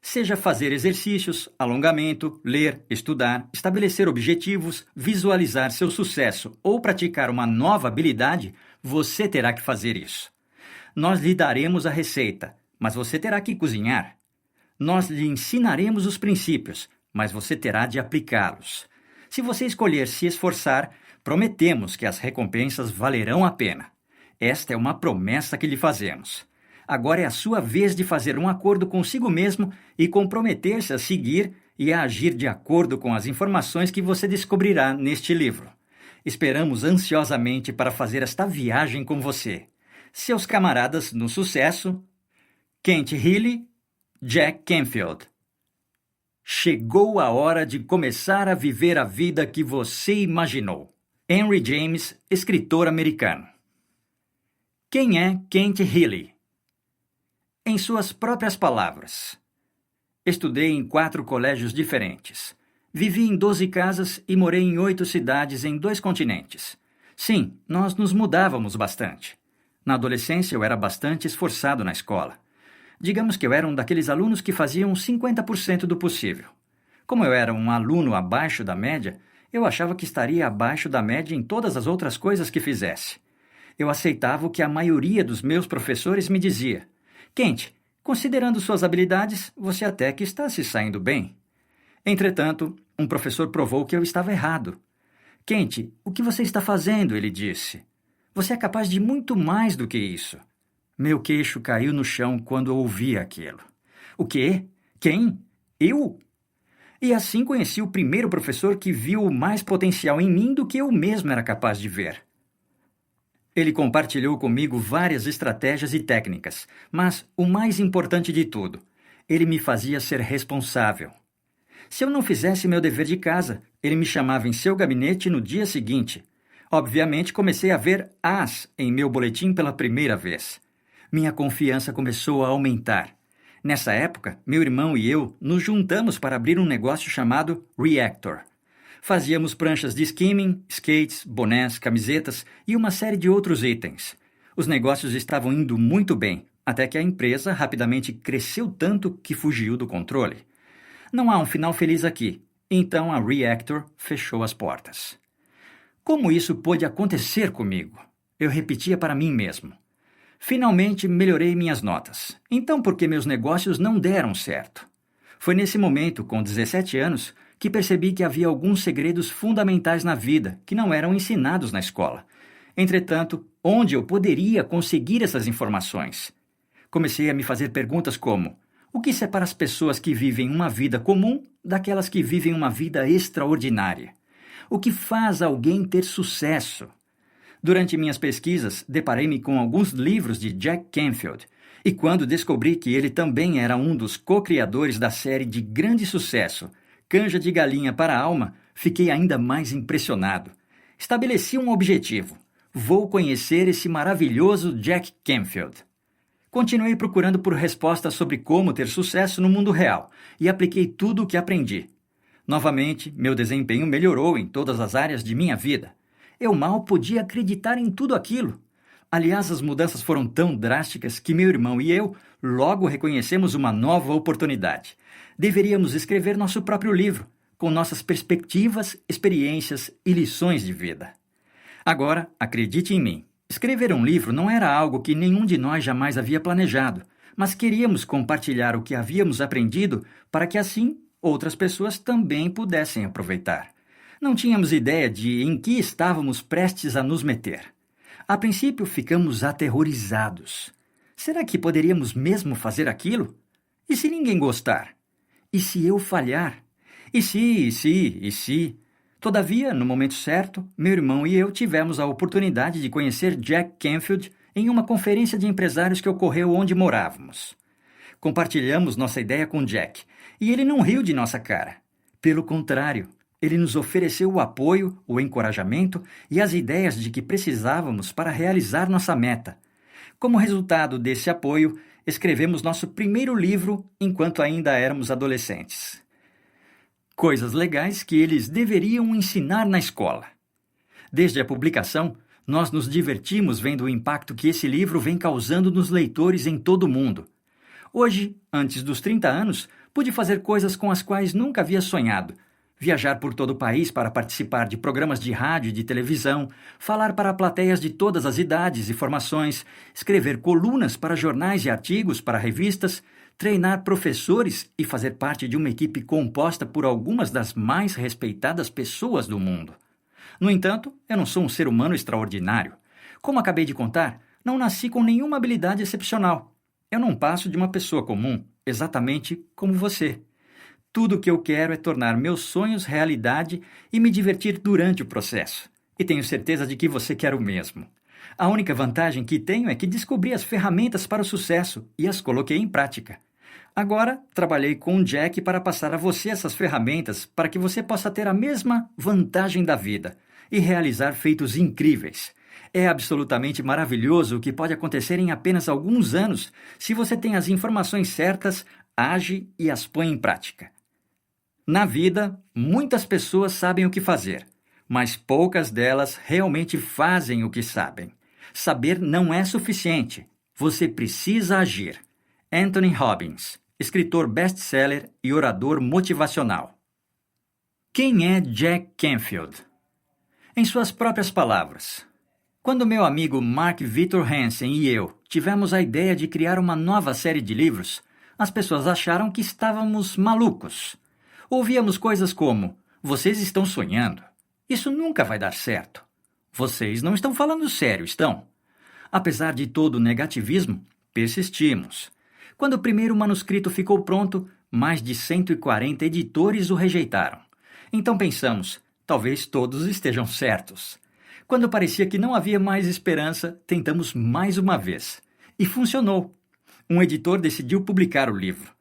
Seja fazer exercícios, alongamento, ler, estudar, estabelecer objetivos, visualizar seu sucesso ou praticar uma nova habilidade, você terá que fazer isso. Nós lhe daremos a receita, mas você terá que cozinhar. Nós lhe ensinaremos os princípios, mas você terá de aplicá-los. Se você escolher se esforçar, prometemos que as recompensas valerão a pena. Esta é uma promessa que lhe fazemos. Agora é a sua vez de fazer um acordo consigo mesmo e comprometer-se a seguir e a agir de acordo com as informações que você descobrirá neste livro. Esperamos ansiosamente para fazer esta viagem com você. Seus camaradas no sucesso, Kent Healy, Jack Canfield. Chegou a hora de começar a viver a vida que você imaginou. Henry James, escritor americano. Quem é Kent Healy? Em suas próprias palavras. Estudei em 4 colégios diferentes. Vivi em 12 casas e morei em 8 cidades em 2 continentes. Sim, nós nos mudávamos bastante. Na adolescência eu era bastante esforçado na escola. Digamos que eu era um daqueles alunos que faziam 50% do possível. Como eu era um aluno abaixo da média, eu achava que estaria abaixo da média em todas as outras coisas que fizesse. Eu aceitava o que a maioria dos meus professores me dizia. Kent, considerando suas habilidades, você até que está se saindo bem. Entretanto, um professor provou que eu estava errado. Kent, o que você está fazendo? Ele disse. Você é capaz de muito mais do que isso. Meu queixo caiu no chão quando eu ouvi aquilo. O quê? Quem? Eu? E assim conheci o primeiro professor que viu mais potencial em mim do que eu mesmo era capaz de ver. Ele compartilhou comigo várias estratégias e técnicas, mas o mais importante de tudo, ele me fazia ser responsável. Se eu não fizesse meu dever de casa, ele me chamava em seu gabinete no dia seguinte. Obviamente, comecei a ver As em meu boletim pela primeira vez. Minha confiança começou a aumentar. Nessa época, meu irmão e eu nos juntamos para abrir um negócio chamado Reactor. Fazíamos pranchas de skimming, skates, bonés, camisetas e uma série de outros itens. Os negócios estavam indo muito bem, até que a empresa rapidamente cresceu tanto que fugiu do controle. Não há um final feliz aqui, então a Reactor fechou as portas. Como isso pôde acontecer comigo? Eu repetia para mim mesmo. Finalmente melhorei minhas notas. Então por que meus negócios não deram certo? Foi nesse momento, com 17 anos, que percebi que havia alguns segredos fundamentais na vida que não eram ensinados na escola. Entretanto, onde eu poderia conseguir essas informações? Comecei a me fazer perguntas como: o que separa as pessoas que vivem uma vida comum daquelas que vivem uma vida extraordinária? O que faz alguém ter sucesso? Durante minhas pesquisas, deparei-me com alguns livros de Jack Canfield, e quando descobri que ele também era um dos co-criadores da série de grande sucesso, Canja de Galinha para a Alma, fiquei ainda mais impressionado. Estabeleci um objetivo: vou conhecer esse maravilhoso Jack Canfield. Continuei procurando por respostas sobre como ter sucesso no mundo real e apliquei tudo o que aprendi. Novamente, meu desempenho melhorou em todas as áreas de minha vida. Eu mal podia acreditar em tudo aquilo. Aliás, as mudanças foram tão drásticas que meu irmão e eu logo reconhecemos uma nova oportunidade. Deveríamos escrever nosso próprio livro, com nossas perspectivas, experiências e lições de vida. Agora, acredite em mim, escrever um livro não era algo que nenhum de nós jamais havia planejado, mas queríamos compartilhar o que havíamos aprendido para que assim outras pessoas também pudessem aproveitar. Não tínhamos ideia de em que estávamos prestes a nos meter. A princípio, ficamos aterrorizados. Será que poderíamos mesmo fazer aquilo? E se ninguém gostar? E se eu falhar? E se? Todavia, no momento certo, meu irmão e eu tivemos a oportunidade de conhecer Jack Canfield em uma conferência de empresários que ocorreu onde morávamos. Compartilhamos nossa ideia com Jack, e ele não riu de nossa cara. Pelo contrário, ele nos ofereceu o apoio, o encorajamento e as ideias de que precisávamos para realizar nossa meta. Como resultado desse apoio, escrevemos nosso primeiro livro enquanto ainda éramos adolescentes. Coisas legais que eles deveriam ensinar na escola. Desde a publicação, nós nos divertimos vendo o impacto que esse livro vem causando nos leitores em todo o mundo. Hoje, antes dos 30 anos, pude fazer coisas com as quais nunca havia sonhado. Viajar por todo o país para participar de programas de rádio e de televisão, falar para plateias de todas as idades e formações, escrever colunas para jornais e artigos para revistas, treinar professores e fazer parte de uma equipe composta por algumas das mais respeitadas pessoas do mundo. No entanto, eu não sou um ser humano extraordinário. Como acabei de contar, não nasci com nenhuma habilidade excepcional. Eu não passo de uma pessoa comum, exatamente como você. Tudo o que eu quero é tornar meus sonhos realidade e me divertir durante o processo. E tenho certeza de que você quer o mesmo. A única vantagem que tenho é que descobri as ferramentas para o sucesso e as coloquei em prática. Agora, trabalhei com o Jack para passar a você essas ferramentas para que você possa ter a mesma vantagem da vida e realizar feitos incríveis. É absolutamente maravilhoso o que pode acontecer em apenas alguns anos se você tem as informações certas, age e as põe em prática. Na vida, muitas pessoas sabem o que fazer, mas poucas delas realmente fazem o que sabem. Saber não é suficiente. Você precisa agir. Anthony Robbins, escritor best-seller e orador motivacional. Quem é Jack Canfield? Em suas próprias palavras, quando meu amigo Mark Victor Hansen e eu tivemos a ideia de criar uma nova série de livros, as pessoas acharam que estávamos malucos. Ouvíamos coisas como: vocês estão sonhando. Isso nunca vai dar certo. Vocês não estão falando sério, estão? Apesar de todo o negativismo, persistimos. Quando o primeiro manuscrito ficou pronto, mais de 140 editores o rejeitaram. Então pensamos, talvez todos estejam certos. Quando parecia que não havia mais esperança, tentamos mais uma vez. E funcionou. Um editor decidiu publicar o livro.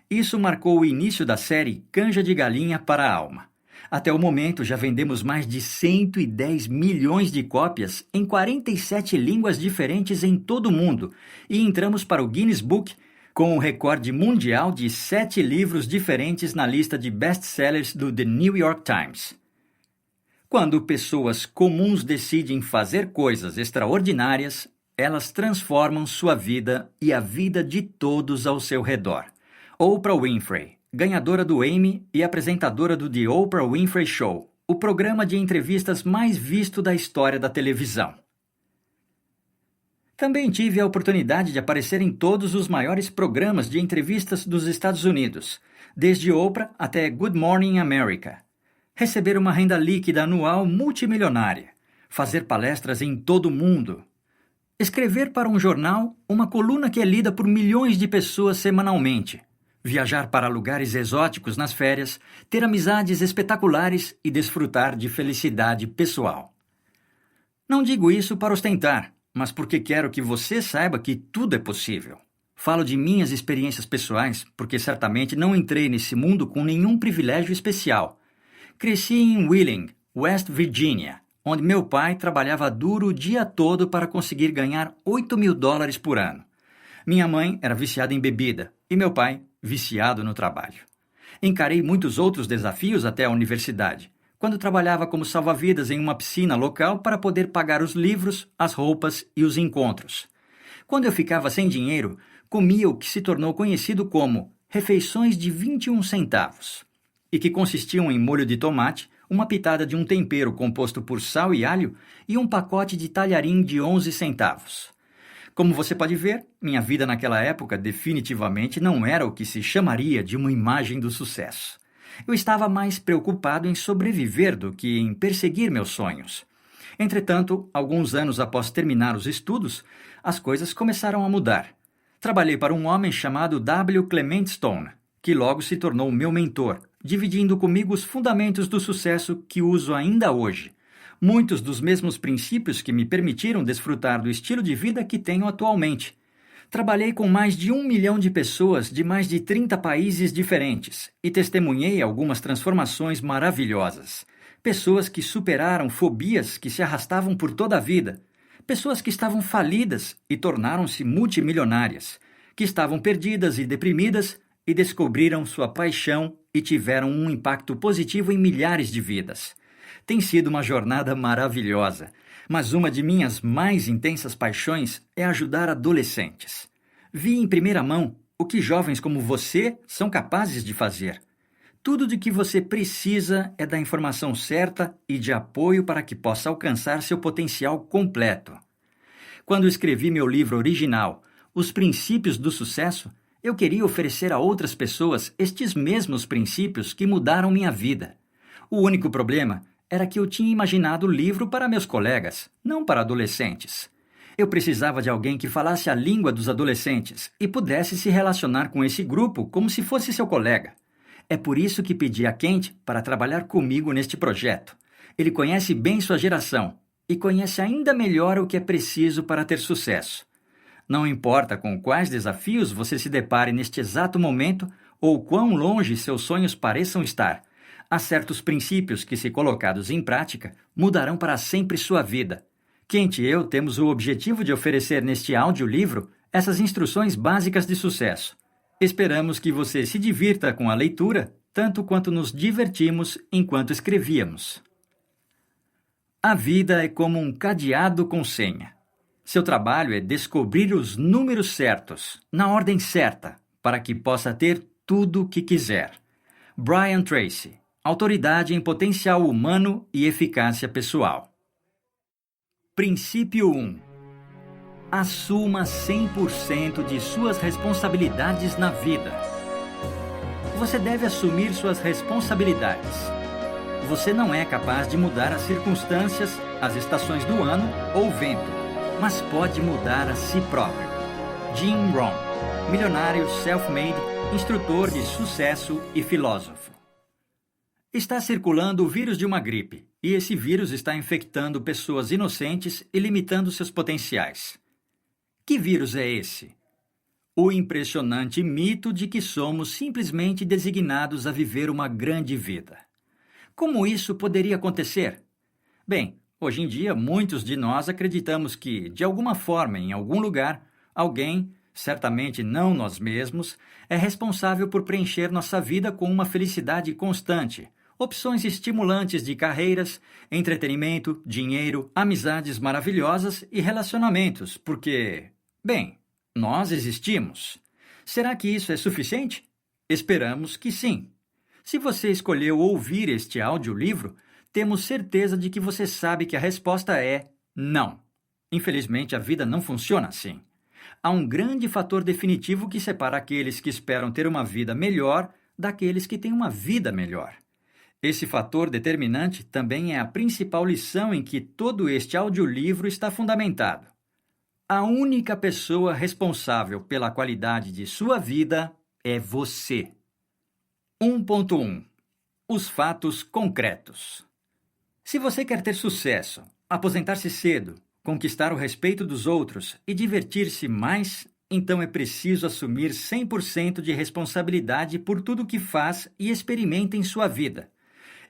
Isso marcou o início da série Canja de Galinha para a Alma. Até o momento, já vendemos mais de 110 milhões de cópias em 47 línguas diferentes em todo o mundo e entramos para o Guinness Book com o recorde mundial de 7 livros diferentes na lista de best-sellers do The New York Times. Quando pessoas comuns decidem fazer coisas extraordinárias, elas transformam sua vida e a vida de todos ao seu redor. Oprah Winfrey, ganhadora do Emmy e apresentadora do The Oprah Winfrey Show, o programa de entrevistas mais visto da história da televisão. Também tive a oportunidade de aparecer em todos os maiores programas de entrevistas dos Estados Unidos, desde Oprah até Good Morning America. Receber uma renda líquida anual multimilionária. Fazer palestras em todo o mundo. Escrever para um jornal uma coluna que é lida por milhões de pessoas semanalmente. Viajar para lugares exóticos nas férias, ter amizades espetaculares e desfrutar de felicidade pessoal. Não digo isso para ostentar, mas porque quero que você saiba que tudo é possível. Falo de minhas experiências pessoais, porque certamente não entrei nesse mundo com nenhum privilégio especial. Cresci em Wheeling, West Virginia, onde meu pai trabalhava duro o dia todo para conseguir ganhar $8.000 por ano. Minha mãe era viciada em bebida e meu pai viciado no trabalho. Encarei muitos outros desafios até a universidade, quando trabalhava como salva-vidas em uma piscina local para poder pagar os livros, as roupas e os encontros. Quando eu ficava sem dinheiro, comia o que se tornou conhecido como refeições de 21 centavos, e que consistiam em molho de tomate, uma pitada de um tempero composto por sal e alho e um pacote de talharim de 11 centavos. Como você pode ver, minha vida naquela época definitivamente não era o que se chamaria de uma imagem do sucesso. Eu estava mais preocupado em sobreviver do que em perseguir meus sonhos. Entretanto, alguns anos após terminar os estudos, as coisas começaram a mudar. Trabalhei para um homem chamado W. Clement Stone, que logo se tornou meu mentor, dividindo comigo os fundamentos do sucesso que uso ainda hoje. Muitos dos mesmos princípios que me permitiram desfrutar do estilo de vida que tenho atualmente. Trabalhei com mais de 1 milhão de pessoas de mais de 30 países diferentes e testemunhei algumas transformações maravilhosas. Pessoas que superaram fobias que se arrastavam por toda a vida. Pessoas que estavam falidas e tornaram-se multimilionárias. Que estavam perdidas e deprimidas e descobriram sua paixão e tiveram um impacto positivo em milhares de vidas. Tem sido uma jornada maravilhosa, mas uma de minhas mais intensas paixões é ajudar adolescentes. Vi em primeira mão o que jovens como você são capazes de fazer. Tudo de que você precisa é da informação certa e de apoio para que possa alcançar seu potencial completo. Quando escrevi meu livro original, Os Princípios do Sucesso, eu queria oferecer a outras pessoas estes mesmos princípios que mudaram minha vida. O único problema era que eu tinha imaginado o livro para meus colegas, não para adolescentes. Eu precisava de alguém que falasse a língua dos adolescentes e pudesse se relacionar com esse grupo como se fosse seu colega. É por isso que pedi a Kent para trabalhar comigo neste projeto. Ele conhece bem sua geração e conhece ainda melhor o que é preciso para ter sucesso. Não importa com quais desafios você se depare neste exato momento ou quão longe seus sonhos pareçam estar, há certos princípios que, se colocados em prática, mudarão para sempre sua vida. Kent e eu temos o objetivo de oferecer neste audiolivro essas instruções básicas de sucesso. Esperamos que você se divirta com a leitura, tanto quanto nos divertimos enquanto escrevíamos. A vida é como um cadeado com senha. Seu trabalho é descobrir os números certos, na ordem certa, para que possa ter tudo o que quiser. Brian Tracy, autoridade em potencial humano e eficácia pessoal. Princípio 1. Assuma 100% de suas responsabilidades na vida. Você deve assumir suas responsabilidades. Você não é capaz de mudar as circunstâncias, as estações do ano ou o vento, mas pode mudar a si próprio. Jim Rohn, milionário self-made, instrutor de sucesso e filósofo. Está circulando o vírus de uma gripe, e esse vírus está infectando pessoas inocentes e limitando seus potenciais. Que vírus é esse? O impressionante mito de que somos simplesmente designados a viver uma grande vida. Como isso poderia acontecer? Bem, hoje em dia, muitos de nós acreditamos que, de alguma forma, em algum lugar, alguém, certamente não nós mesmos, é responsável por preencher nossa vida com uma felicidade constante, opções estimulantes de carreiras, entretenimento, dinheiro, amizades maravilhosas e relacionamentos, porque, bem, nós existimos. Será que isso é suficiente? Esperamos que sim. Se você escolheu ouvir este audiolivro, temos certeza de que você sabe que a resposta é não. Infelizmente, a vida não funciona assim. Há um grande fator definitivo que separa aqueles que esperam ter uma vida melhor daqueles que têm uma vida melhor. Esse fator determinante também é a principal lição em que todo este audiolivro está fundamentado. A única pessoa responsável pela qualidade de sua vida é você. 1.1 Os fatos concretos. Se você quer ter sucesso, aposentar-se cedo, conquistar o respeito dos outros e divertir-se mais, então é preciso assumir 100% de responsabilidade por tudo o que faz e experimenta em sua vida.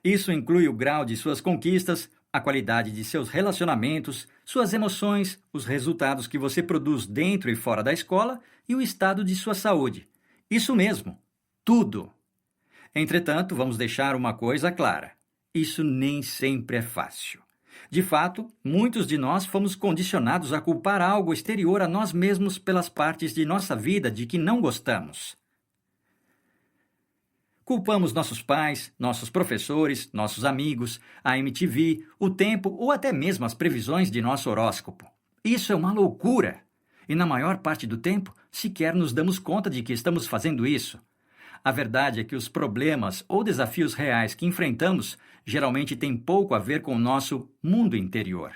Isso inclui o grau de suas conquistas, a qualidade de seus relacionamentos, suas emoções, os resultados que você produz dentro e fora da escola e o estado de sua saúde. Isso mesmo, tudo. Entretanto, vamos deixar uma coisa clara. Isso nem sempre é fácil. De fato, muitos de nós fomos condicionados a culpar algo exterior a nós mesmos pelas partes de nossa vida de que não gostamos. Culpamos nossos pais, nossos professores, nossos amigos, a MTV, o tempo ou até mesmo as previsões de nosso horóscopo. Isso é uma loucura! E na maior parte do tempo, sequer nos damos conta de que estamos fazendo isso. A verdade é que os problemas ou desafios reais que enfrentamos geralmente têm pouco a ver com o nosso mundo interior.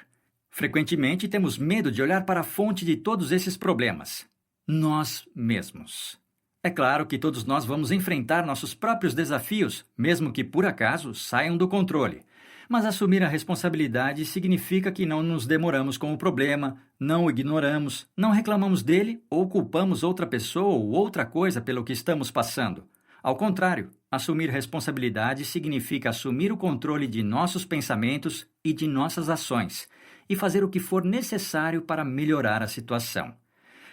Frequentemente temos medo de olhar para a fonte de todos esses problemas: nós mesmos. É claro que todos nós vamos enfrentar nossos próprios desafios, mesmo que por acaso saiam do controle. Mas assumir a responsabilidade significa que não nos demoramos com o problema, não o ignoramos, não reclamamos dele ou culpamos outra pessoa ou outra coisa pelo que estamos passando. Ao contrário, assumir responsabilidade significa assumir o controle de nossos pensamentos e de nossas ações e fazer o que for necessário para melhorar a situação.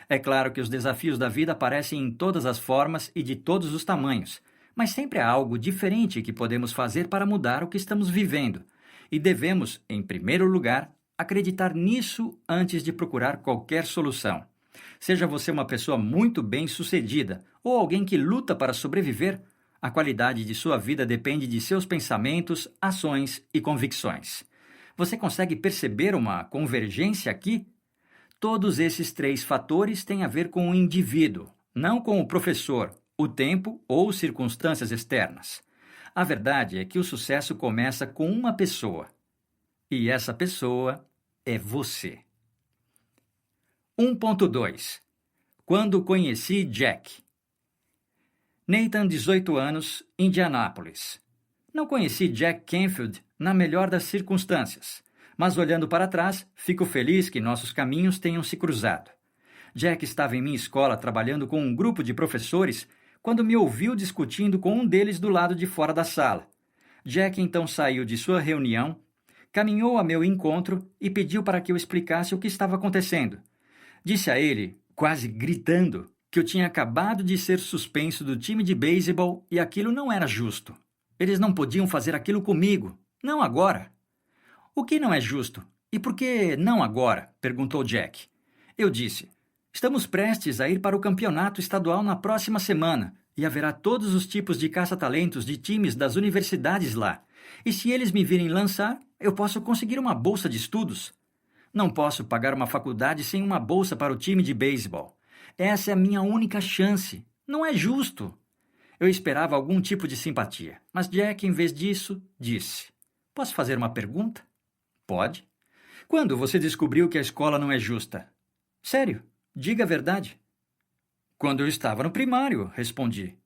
É claro que os desafios da vida aparecem em todas as formas e de todos os tamanhos, mas sempre há algo diferente que podemos fazer para mudar o que estamos vivendo. E devemos, em primeiro lugar, acreditar nisso antes de procurar qualquer solução. Seja você uma pessoa muito bem-sucedida ou alguém que luta para sobreviver, a qualidade de sua vida depende de seus pensamentos, ações e convicções. Você consegue perceber uma convergência aqui? Todos esses 3 fatores têm a ver com o indivíduo, não com o professor, o tempo ou circunstâncias externas. A verdade é que o sucesso começa com uma pessoa. E essa pessoa é você. 1.2 Quando conheci Jack. Nathan, 18 anos, Indianápolis. Não conheci Jack Canfield na melhor das circunstâncias, mas olhando para trás, fico feliz que nossos caminhos tenham se cruzado. Jack estava em minha escola trabalhando com um grupo de professores quando me ouviu discutindo com um deles do lado de fora da sala. Jack então saiu de sua reunião, caminhou a meu encontro e pediu para que eu explicasse o que estava acontecendo. Disse a ele, quase gritando, que eu tinha acabado de ser suspenso do time de beisebol e aquilo não era justo. Eles não podiam fazer aquilo comigo, não agora. O que não é justo? E por que não agora? Perguntou Jack. Eu disse, estamos prestes a ir para o campeonato estadual na próxima semana e haverá todos os tipos de caça-talentos de times das universidades lá. E se eles me virem lançar, eu posso conseguir uma bolsa de estudos. Não posso pagar uma faculdade sem uma bolsa para o time de beisebol. Essa é a minha única chance. Não é justo. Eu esperava algum tipo de simpatia, mas Jack, em vez disso, disse, posso fazer uma pergunta? Pode. Quando você descobriu que a escola não é justa? Sério, diga a verdade. Quando eu estava no primário, respondi.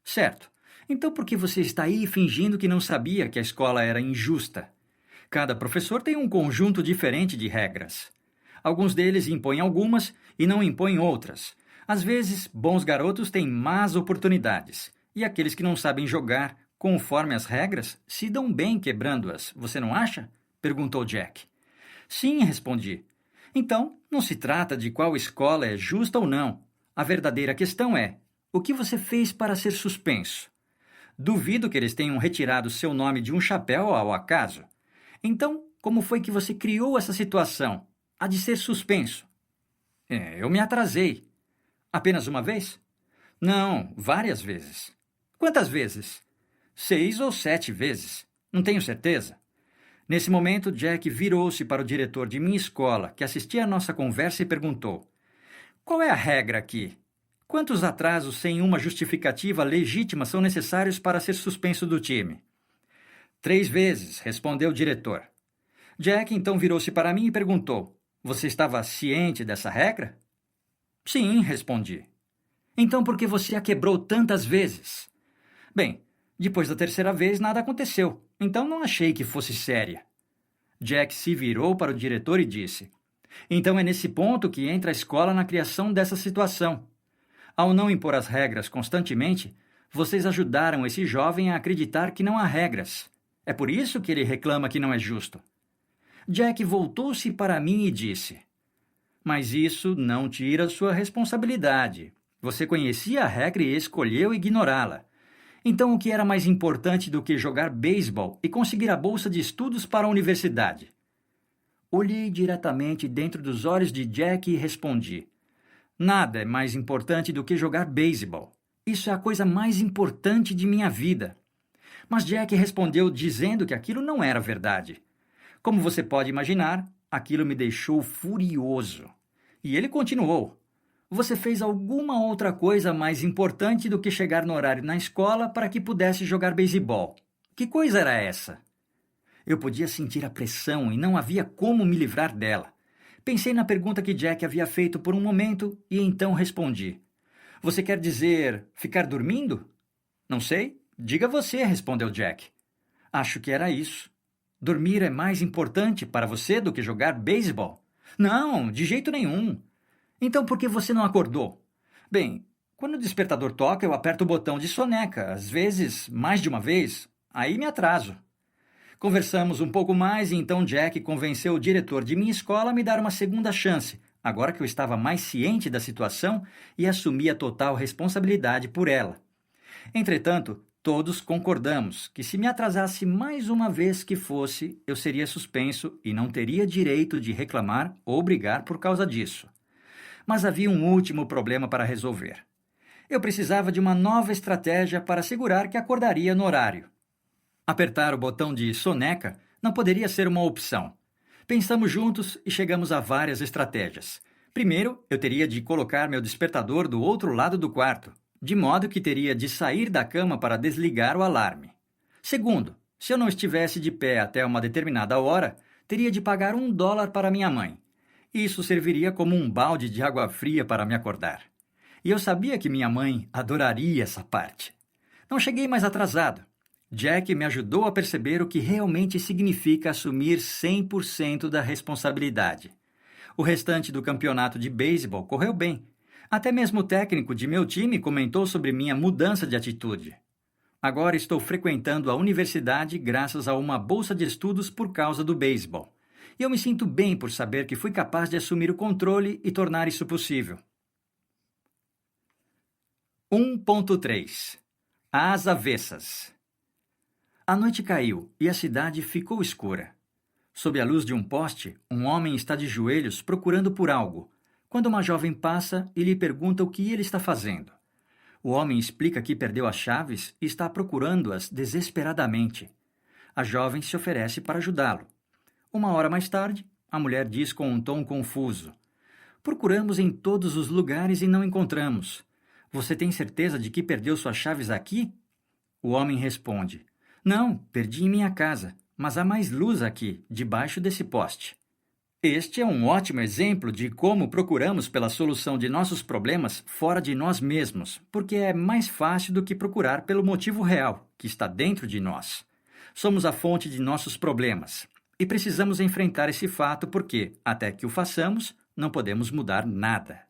Certo. Então por que você está aí fingindo que não sabia que a escola era injusta? Cada professor tem um conjunto diferente de regras. Alguns deles impõem algumas e não impõem outras. Às vezes, bons garotos têm más oportunidades, e aqueles que não sabem jogar conforme as regras se dão bem quebrando-as, você não acha? Perguntou Jack. Sim, respondi. Então, não se trata de qual escola é justa ou não. A verdadeira questão é, o que você fez para ser suspenso? Duvido que eles tenham retirado seu nome de um chapéu ao acaso. Então, como foi que você criou essa situação, a de ser suspenso? Eu me atrasei. Apenas uma vez? Não, várias vezes. Quantas vezes? 6 ou 7 vezes. Não tenho certeza. Nesse momento, Jack virou-se para o diretor de minha escola, que assistia à nossa conversa, e perguntou, qual é a regra aqui? Quantos atrasos sem uma justificativa legítima são necessários para ser suspenso do time? 3 vezes, respondeu o diretor. Jack então virou-se para mim e perguntou: Você estava ciente dessa regra? Sim, respondi. Então por que você a quebrou tantas vezes? Bem, depois da 3ª vez nada aconteceu, então não achei que fosse séria. Jack se virou para o diretor e disse: Então é nesse ponto que entra a escola na criação dessa situação. Ao não impor as regras constantemente, vocês ajudaram esse jovem a acreditar que não há regras. É por isso que ele reclama que não é justo. Jack voltou-se para mim e disse: Mas isso não tira sua responsabilidade. Você conhecia a regra e escolheu ignorá-la. Então o que era mais importante do que jogar beisebol e conseguir a bolsa de estudos para a universidade? Olhei diretamente dentro dos olhos de Jack e respondi: Nada é mais importante do que jogar beisebol. Isso é a coisa mais importante de minha vida. Mas Jack respondeu dizendo que aquilo não era verdade. Como você pode imaginar, aquilo me deixou furioso. E ele continuou: Você fez alguma outra coisa mais importante do que chegar no horário na escola para que pudesse jogar beisebol. Que coisa era essa? Eu podia sentir a pressão e não havia como me livrar dela. Pensei na pergunta que Jack havia feito por um momento e então respondi: Você quer dizer ficar dormindo? Não sei. Diga você, respondeu Jack. Acho que era isso. Dormir é mais importante para você do que jogar beisebol? Não, de jeito nenhum. Então por que você não acordou? Bem, quando o despertador toca, eu aperto o botão de soneca, às vezes mais de uma vez. Aí me atraso. Conversamos um pouco mais e então Jack convenceu o diretor de minha escola a me dar uma segunda chance, agora que eu estava mais ciente da situação e assumia total responsabilidade por ela. Entretanto, todos concordamos que se me atrasasse mais uma vez que fosse, eu seria suspenso e não teria direito de reclamar ou brigar por causa disso. Mas havia um último problema para resolver. Eu precisava de uma nova estratégia para assegurar que acordaria no horário. Apertar o botão de soneca não poderia ser uma opção. Pensamos juntos e chegamos a várias estratégias. Primeiro, eu teria de colocar meu despertador do outro lado do quarto, de modo que teria de sair da cama para desligar o alarme. Segundo, se eu não estivesse de pé até uma determinada hora, teria de pagar $1 para minha mãe. Isso serviria como um balde de água fria para me acordar. E eu sabia que minha mãe adoraria essa parte. Não cheguei mais atrasado. Jack me ajudou a perceber o que realmente significa assumir 100% da responsabilidade. O restante do campeonato de beisebol correu bem. Até mesmo o técnico de meu time comentou sobre minha mudança de atitude. Agora estou frequentando a universidade graças a uma bolsa de estudos por causa do beisebol. E eu me sinto bem por saber que fui capaz de assumir o controle e tornar isso possível. 1.3 Às avessas. A noite caiu e a cidade ficou escura. Sob a luz de um poste, um homem está de joelhos procurando por algo, quando uma jovem passa e lhe pergunta o que ele está fazendo. O homem explica que perdeu as chaves e está procurando-as desesperadamente. A jovem se oferece para ajudá-lo. 1 hora mais tarde, a mulher diz com um tom confuso: Procuramos em todos os lugares e não encontramos. Você tem certeza de que perdeu suas chaves aqui? O homem responde: Não, perdi em minha casa, mas há mais luz aqui, debaixo desse poste. Este é um ótimo exemplo de como procuramos pela solução de nossos problemas fora de nós mesmos, porque é mais fácil do que procurar pelo motivo real, que está dentro de nós. Somos a fonte de nossos problemas, e precisamos enfrentar esse fato porque, até que o façamos, não podemos mudar nada.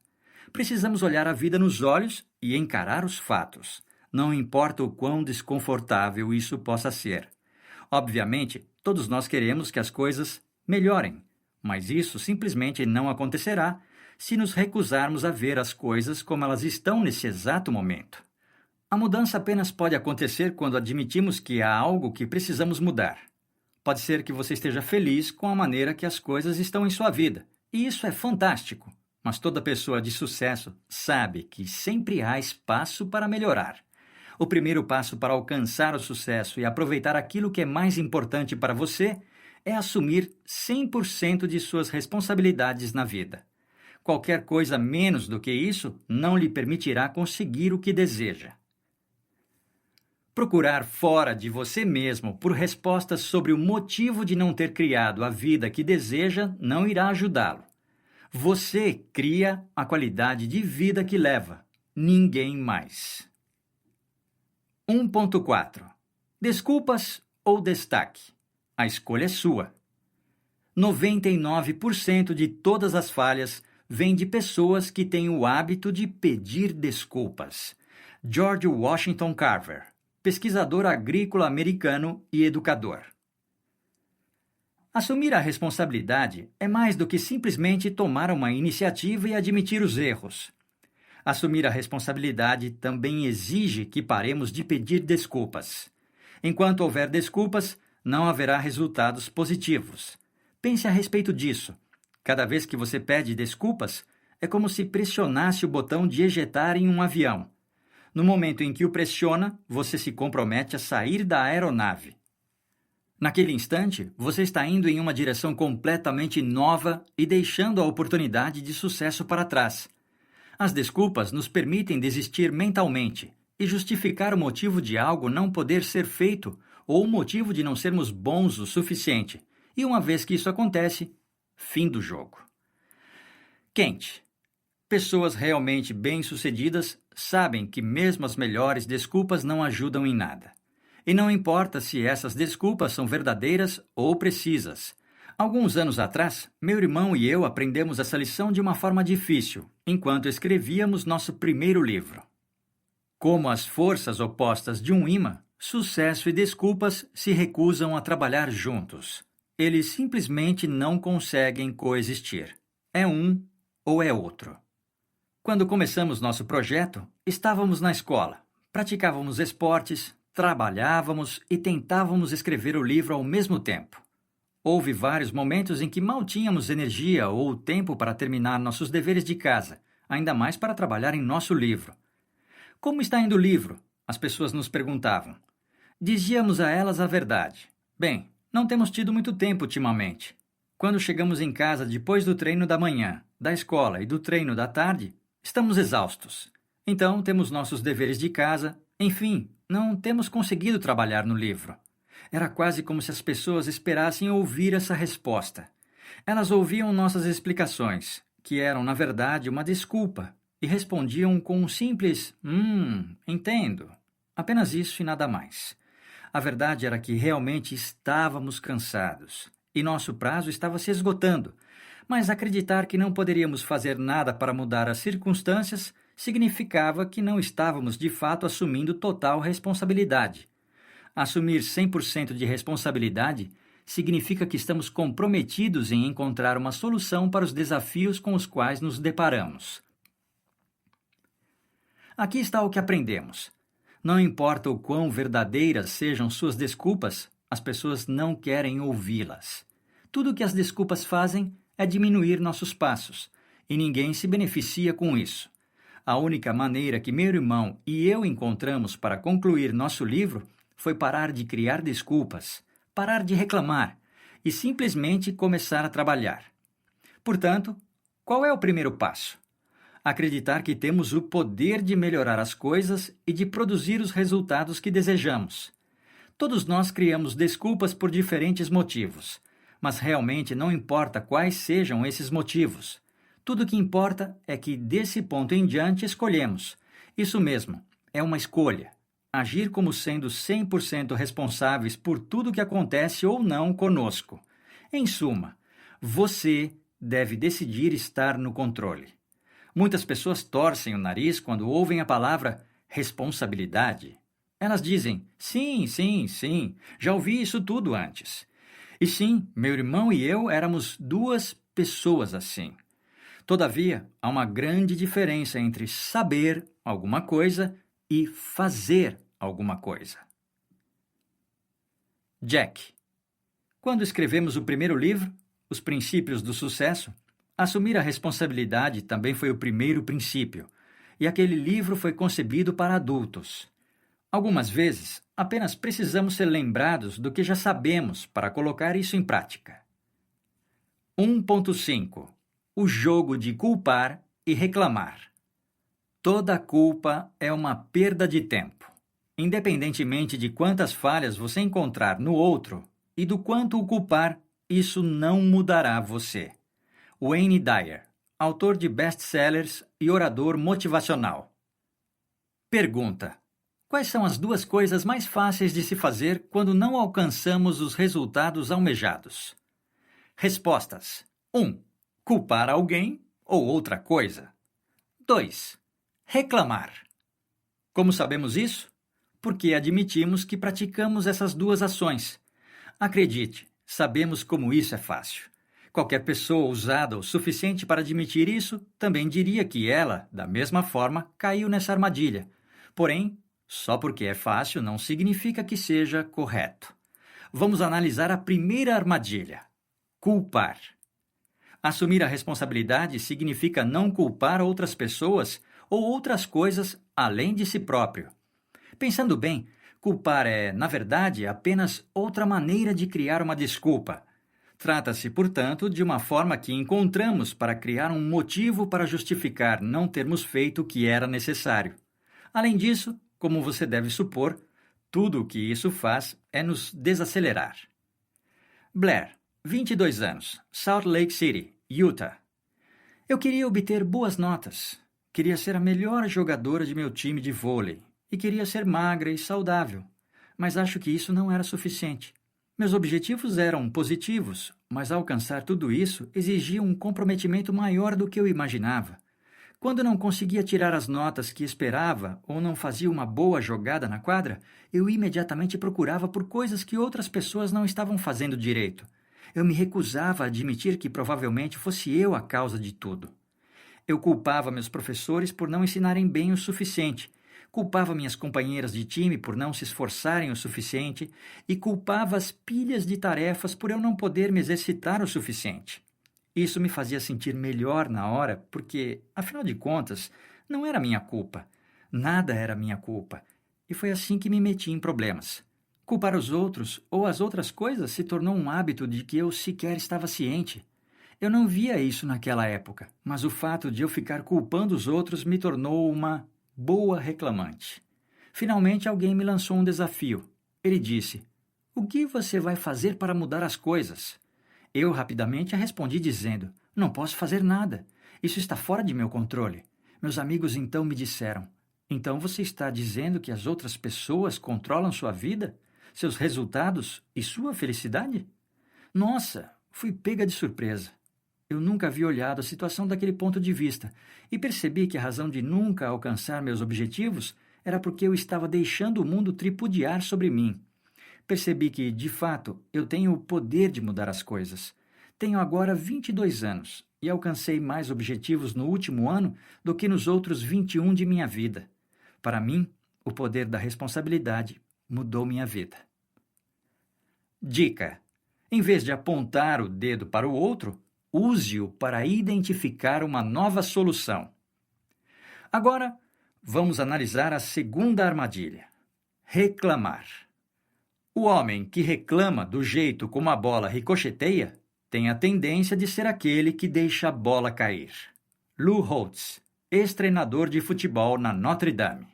Precisamos olhar a vida nos olhos e encarar os fatos. Não importa o quão desconfortável isso possa ser. Obviamente, todos nós queremos que as coisas melhorem, mas isso simplesmente não acontecerá se nos recusarmos a ver as coisas como elas estão nesse exato momento. A mudança apenas pode acontecer quando admitimos que há algo que precisamos mudar. Pode ser que você esteja feliz com a maneira que as coisas estão em sua vida, e isso é fantástico, mas toda pessoa de sucesso sabe que sempre há espaço para melhorar. O primeiro passo para alcançar o sucesso e aproveitar aquilo que é mais importante para você é assumir 100% de suas responsabilidades na vida. Qualquer coisa menos do que isso não lhe permitirá conseguir o que deseja. Procurar fora de você mesmo por respostas sobre o motivo de não ter criado a vida que deseja não irá ajudá-lo. Você cria a qualidade de vida que leva, ninguém mais. 1.4. Desculpas ou destaque? A escolha é sua. 99% de todas as falhas vêm de pessoas que têm o hábito de pedir desculpas. George Washington Carver, pesquisador agrícola americano e educador. Assumir a responsabilidade é mais do que simplesmente tomar uma iniciativa e admitir os erros. Assumir a responsabilidade também exige que paremos de pedir desculpas. Enquanto houver desculpas, não haverá resultados positivos. Pense a respeito disso. Cada vez que você pede desculpas, é como se pressionasse o botão de ejetar em um avião. No momento em que o pressiona, você se compromete a sair da aeronave. Naquele instante, você está indo em uma direção completamente nova e deixando a oportunidade de sucesso para trás. As desculpas nos permitem desistir mentalmente e justificar o motivo de algo não poder ser feito ou o motivo de não sermos bons o suficiente. E uma vez que isso acontece, fim do jogo. Kent. Pessoas realmente bem-sucedidas sabem que mesmo as melhores desculpas não ajudam em nada. E não importa se essas desculpas são verdadeiras ou precisas. Alguns anos atrás, meu irmão e eu aprendemos essa lição de uma forma difícil, enquanto escrevíamos nosso primeiro livro. Como as forças opostas de um ímã, sucesso e desculpas se recusam a trabalhar juntos. Eles simplesmente não conseguem coexistir. É um ou é outro. Quando começamos nosso projeto, estávamos na escola, praticávamos esportes, trabalhávamos e tentávamos escrever o livro ao mesmo tempo. Houve vários momentos em que mal tínhamos energia ou tempo para terminar nossos deveres de casa, ainda mais para trabalhar em nosso livro. Como está indo o livro? As pessoas nos perguntavam. Dizíamos a elas a verdade. Bem, não temos tido muito tempo ultimamente. Quando chegamos em casa depois do treino da manhã, da escola e do treino da tarde, estamos exaustos. Então, temos nossos deveres de casa, enfim, não temos conseguido trabalhar no livro. Era quase como se as pessoas esperassem ouvir essa resposta. Elas ouviam nossas explicações, que eram, na verdade, uma desculpa, e respondiam com um simples entendo. Apenas isso e nada mais. A verdade era que realmente estávamos cansados, e nosso prazo estava se esgotando, mas acreditar que não poderíamos fazer nada para mudar as circunstâncias significava que não estávamos de fato assumindo total responsabilidade. Assumir 100% de responsabilidade significa que estamos comprometidos em encontrar uma solução para os desafios com os quais nos deparamos. Aqui está o que aprendemos. Não importa o quão verdadeiras sejam suas desculpas, as pessoas não querem ouvi-las. Tudo o que as desculpas fazem é diminuir nossos passos, e ninguém se beneficia com isso. A única maneira que meu irmão e eu encontramos para concluir nosso livro foi parar de criar desculpas, parar de reclamar e simplesmente começar a trabalhar. Portanto, qual é o primeiro passo? Acreditar que temos o poder de melhorar as coisas e de produzir os resultados que desejamos. Todos nós criamos desculpas por diferentes motivos, mas realmente não importa quais sejam esses motivos. Tudo o que importa é que, desse ponto em diante, escolhemos. Isso mesmo, é uma escolha. Agir como sendo 100% responsáveis por tudo que acontece ou não conosco. Em suma, você deve decidir estar no controle. Muitas pessoas torcem o nariz quando ouvem a palavra responsabilidade. Elas dizem, sim, já ouvi isso tudo antes. E sim, meu irmão e eu éramos duas pessoas assim. Todavia, há uma grande diferença entre saber alguma coisa e fazer alguma coisa. Jack. Quando escrevemos o primeiro livro, Os Princípios do Sucesso, assumir a responsabilidade também foi o primeiro princípio, e aquele livro foi concebido para adultos. Algumas vezes, apenas precisamos ser lembrados do que já sabemos para colocar isso em prática. 1.5. o jogo de culpar e reclamar. Toda culpa é uma perda de tempo. Independentemente de quantas falhas você encontrar no outro e do quanto o culpar, isso não mudará você. Wayne Dyer, autor de best-sellers e orador motivacional. Pergunta: quais são as 2 coisas mais fáceis de se fazer quando não alcançamos os resultados almejados? Respostas: 1. Culpar alguém ou outra coisa. 2. Reclamar. Como sabemos isso? Porque admitimos que praticamos essas 2 ações. Acredite, sabemos como isso é fácil. Qualquer pessoa ousada o suficiente para admitir isso também diria que ela, da mesma forma, caiu nessa armadilha. Porém, só porque é fácil não significa que seja correto. Vamos analisar a primeira armadilha: culpar. Assumir a responsabilidade significa não culpar outras pessoas ou outras coisas além de si próprio. Pensando bem, culpar é, na verdade, apenas outra maneira de criar uma desculpa. Trata-se, portanto, de uma forma que encontramos para criar um motivo para justificar não termos feito o que era necessário. Além disso, como você deve supor, tudo o que isso faz é nos desacelerar. Blair, 22 anos, Salt Lake City, Utah. Eu queria obter boas notas. Queria ser a melhor jogadora de meu time de vôlei. E queria ser magra e saudável. Mas acho que isso não era suficiente. Meus objetivos eram positivos, mas alcançar tudo isso exigia um comprometimento maior do que eu imaginava. Quando não conseguia tirar as notas que esperava ou não fazia uma boa jogada na quadra, eu imediatamente procurava por coisas que outras pessoas não estavam fazendo direito. Eu me recusava a admitir que provavelmente fosse eu a causa de tudo. Eu culpava meus professores por não ensinarem bem o suficiente, culpava minhas companheiras de time por não se esforçarem o suficiente e culpava as pilhas de tarefas por eu não poder me exercitar o suficiente. Isso me fazia sentir melhor na hora porque, afinal de contas, não era minha culpa. Nada era minha culpa. E foi assim que me meti em problemas. Culpar os outros ou as outras coisas se tornou um hábito de que eu sequer estava ciente. Eu não via isso naquela época, mas o fato de eu ficar culpando os outros me tornou uma boa reclamante. Finalmente alguém me lançou um desafio. Ele disse: "O que você vai fazer para mudar as coisas?" Eu rapidamente respondi dizendo: "Não posso fazer nada. Isso está fora de meu controle." Meus amigos então me disseram: "Então você está dizendo que as outras pessoas controlam sua vida, seus resultados e sua felicidade?" Nossa, fui pega de surpresa. Eu nunca havia olhado a situação daquele ponto de vista e percebi que a razão de nunca alcançar meus objetivos era porque eu estava deixando o mundo tripudiar sobre mim. Percebi que, de fato, eu tenho o poder de mudar as coisas. Tenho agora 22 anos e alcancei mais objetivos no último ano do que nos outros 21 de minha vida. Para mim, o poder da responsabilidade mudou minha vida. Dica: em vez de apontar o dedo para o outro, use-o para identificar uma nova solução. Agora, vamos analisar a segunda armadilha: reclamar. O homem que reclama do jeito como a bola ricocheteia tem a tendência de ser aquele que deixa a bola cair. Lou Holtz, ex-treinador de futebol na Notre Dame.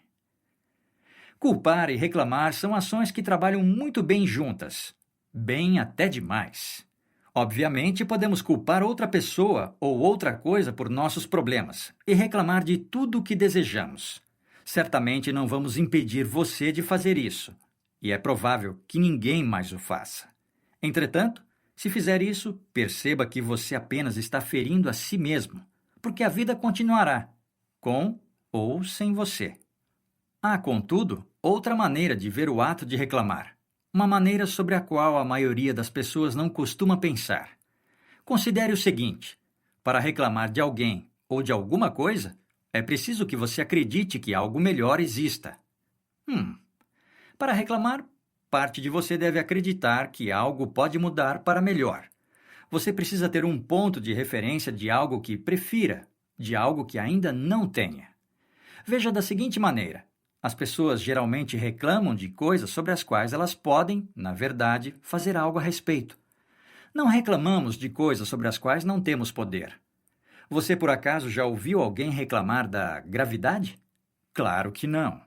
Culpar e reclamar são ações que trabalham muito bem juntas, bem até demais. Obviamente, podemos culpar outra pessoa ou outra coisa por nossos problemas e reclamar de tudo o que desejamos. Certamente não vamos impedir você de fazer isso, e é provável que ninguém mais o faça. Entretanto, se fizer isso, perceba que você apenas está ferindo a si mesmo, porque a vida continuará, com ou sem você. Há, contudo, outra maneira de ver o ato de reclamar. Uma maneira sobre a qual a maioria das pessoas não costuma pensar. Considere o seguinte: para reclamar de alguém ou de alguma coisa, é preciso que você acredite que algo melhor exista. Para reclamar, parte de você deve acreditar que algo pode mudar para melhor. Você precisa ter um ponto de referência de algo que prefira, de algo que ainda não tenha. Veja da seguinte maneira: as pessoas geralmente reclamam de coisas sobre as quais elas podem, na verdade, fazer algo a respeito. Não reclamamos de coisas sobre as quais não temos poder. Você, por acaso, já ouviu alguém reclamar da gravidade? Claro que não.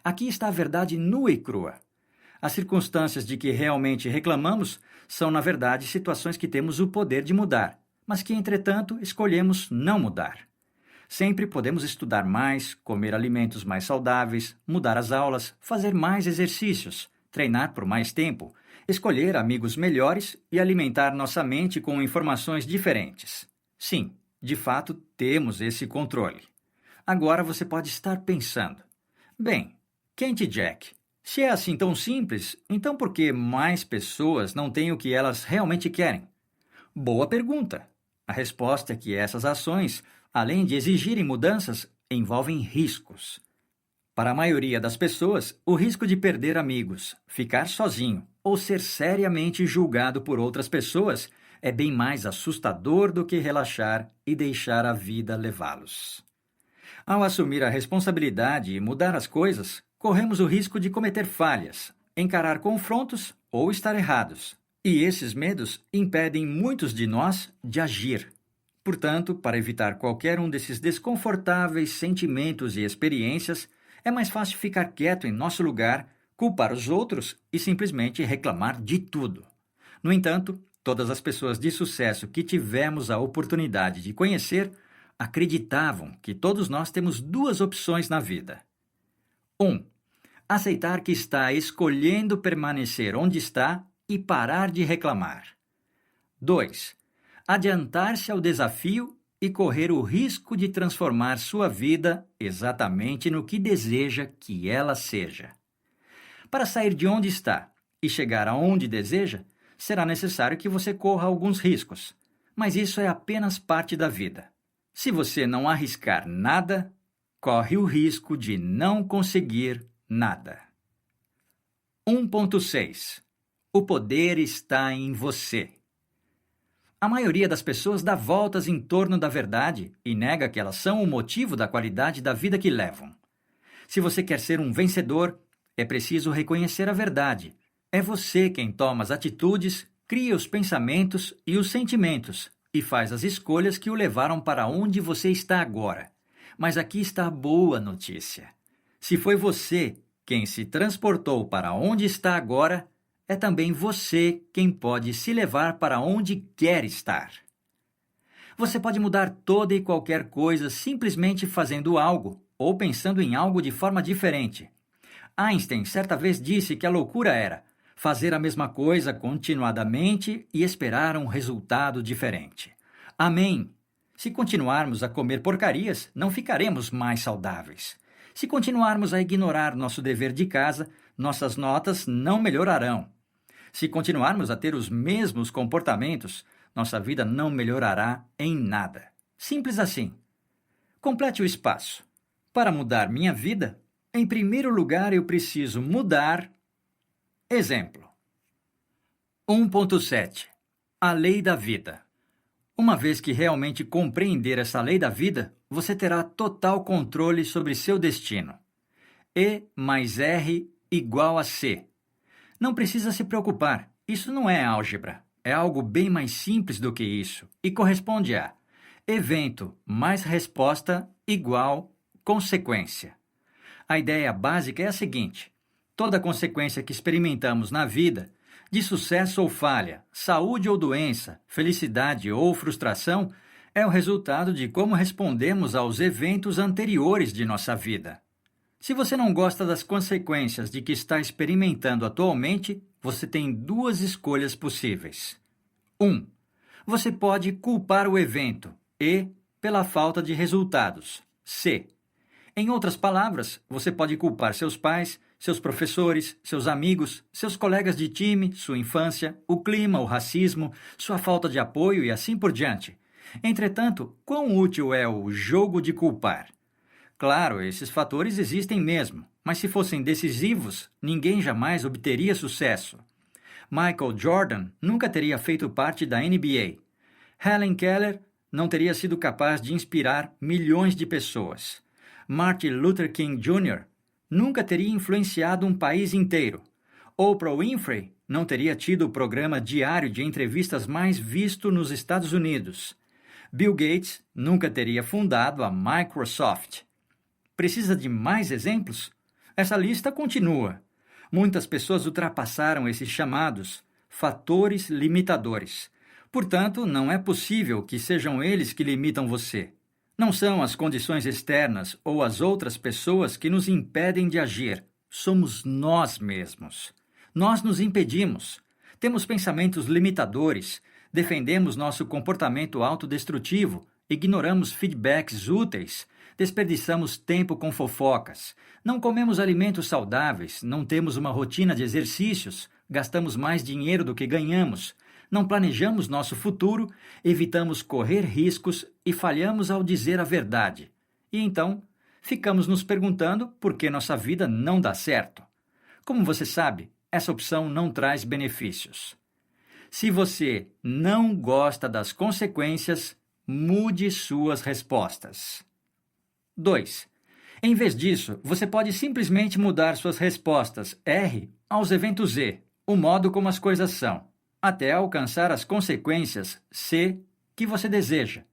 Aqui está a verdade nua e crua. As circunstâncias de que realmente reclamamos são, na verdade, situações que temos o poder de mudar, mas que, entretanto, escolhemos não mudar. Sempre podemos estudar mais, comer alimentos mais saudáveis, mudar as aulas, fazer mais exercícios, treinar por mais tempo, escolher amigos melhores e alimentar nossa mente com informações diferentes. Sim, de fato, temos esse controle. Agora você pode estar pensando: bem, Kent e Jack, se é assim tão simples, então por que mais pessoas não têm o que elas realmente querem? Boa pergunta. A resposta é que essas ações, além de exigirem mudanças, envolvem riscos. Para a maioria das pessoas, o risco de perder amigos, ficar sozinho ou ser seriamente julgado por outras pessoas é bem mais assustador do que relaxar e deixar a vida levá-los. Ao assumir a responsabilidade e mudar as coisas, corremos o risco de cometer falhas, encarar confrontos ou estar errados. E esses medos impedem muitos de nós de agir. Portanto, para evitar qualquer um desses desconfortáveis sentimentos e experiências, é mais fácil ficar quieto em nosso lugar, culpar os outros e simplesmente reclamar de tudo. No entanto, todas as pessoas de sucesso que tivemos a oportunidade de conhecer acreditavam que todos nós temos duas opções na vida. 1. Aceitar que está escolhendo permanecer onde está e parar de reclamar. 2. Adiantar-se ao desafio e correr o risco de transformar sua vida exatamente no que deseja que ela seja. Para sair de onde está e chegar aonde deseja, será necessário que você corra alguns riscos, mas isso é apenas parte da vida. Se você não arriscar nada, corre o risco de não conseguir nada. 1.6. O poder está em você. A maioria das pessoas dá voltas em torno da verdade e nega que elas são o motivo da qualidade da vida que levam. Se você quer ser um vencedor, é preciso reconhecer a verdade. É você quem toma as atitudes, cria os pensamentos e os sentimentos e faz as escolhas que o levaram para onde você está agora. Mas aqui está a boa notícia. Se foi você quem se transportou para onde está agora, é também você quem pode se levar para onde quer estar. Você pode mudar toda e qualquer coisa simplesmente fazendo algo ou pensando em algo de forma diferente. Einstein certa vez disse que a loucura era fazer a mesma coisa continuadamente e esperar um resultado diferente. Amém! Se continuarmos a comer porcarias, não ficaremos mais saudáveis. Se continuarmos a ignorar nosso dever de casa, nossas notas não melhorarão. Se continuarmos a ter os mesmos comportamentos, nossa vida não melhorará em nada. Simples assim. Complete o espaço. Para mudar minha vida, em primeiro lugar eu preciso mudar. Exemplo. 1.7. A lei da vida. Uma vez que realmente compreender essa lei da vida, você terá total controle sobre seu destino. E mais R igual a C. Não precisa se preocupar, isso não é álgebra. É algo bem mais simples do que isso e corresponde a evento mais resposta igual consequência. A ideia básica é a seguinte: toda consequência que experimentamos na vida, de sucesso ou falha, saúde ou doença, felicidade ou frustração, é o resultado de como respondemos aos eventos anteriores de nossa vida. Se você não gosta das consequências de que está experimentando atualmente, você tem duas escolhas possíveis. 1. Você pode culpar o evento e pela falta de resultados. C. Em outras palavras, você pode culpar seus pais, seus professores, seus amigos, seus colegas de time, sua infância, o clima, o racismo, sua falta de apoio e assim por diante. Entretanto, quão útil é o jogo de culpar? Claro, esses fatores existem mesmo, mas se fossem decisivos, ninguém jamais obteria sucesso. Michael Jordan nunca teria feito parte da NBA. Helen Keller não teria sido capaz de inspirar milhões de pessoas. Martin Luther King Jr. nunca teria influenciado um país inteiro. Oprah Winfrey não teria tido o programa diário de entrevistas mais visto nos Estados Unidos. Bill Gates nunca teria fundado a Microsoft. Precisa de mais exemplos? Essa lista continua. Muitas pessoas ultrapassaram esses chamados fatores limitadores. Portanto, não é possível que sejam eles que limitam você. Não são as condições externas ou as outras pessoas que nos impedem de agir. Somos nós mesmos. Nós nos impedimos. Temos pensamentos limitadores, defendemos nosso comportamento autodestrutivo, ignoramos feedbacks úteis, desperdiçamos tempo com fofocas, não comemos alimentos saudáveis, não temos uma rotina de exercícios, gastamos mais dinheiro do que ganhamos, não planejamos nosso futuro, evitamos correr riscos e falhamos ao dizer a verdade. E então, ficamos nos perguntando por que nossa vida não dá certo. Como você sabe, essa opção não traz benefícios. Se você não gosta das consequências, mude suas respostas. 2. Em vez disso, você pode simplesmente mudar suas respostas R aos eventos Z, o modo como as coisas são, até alcançar as consequências C que você deseja.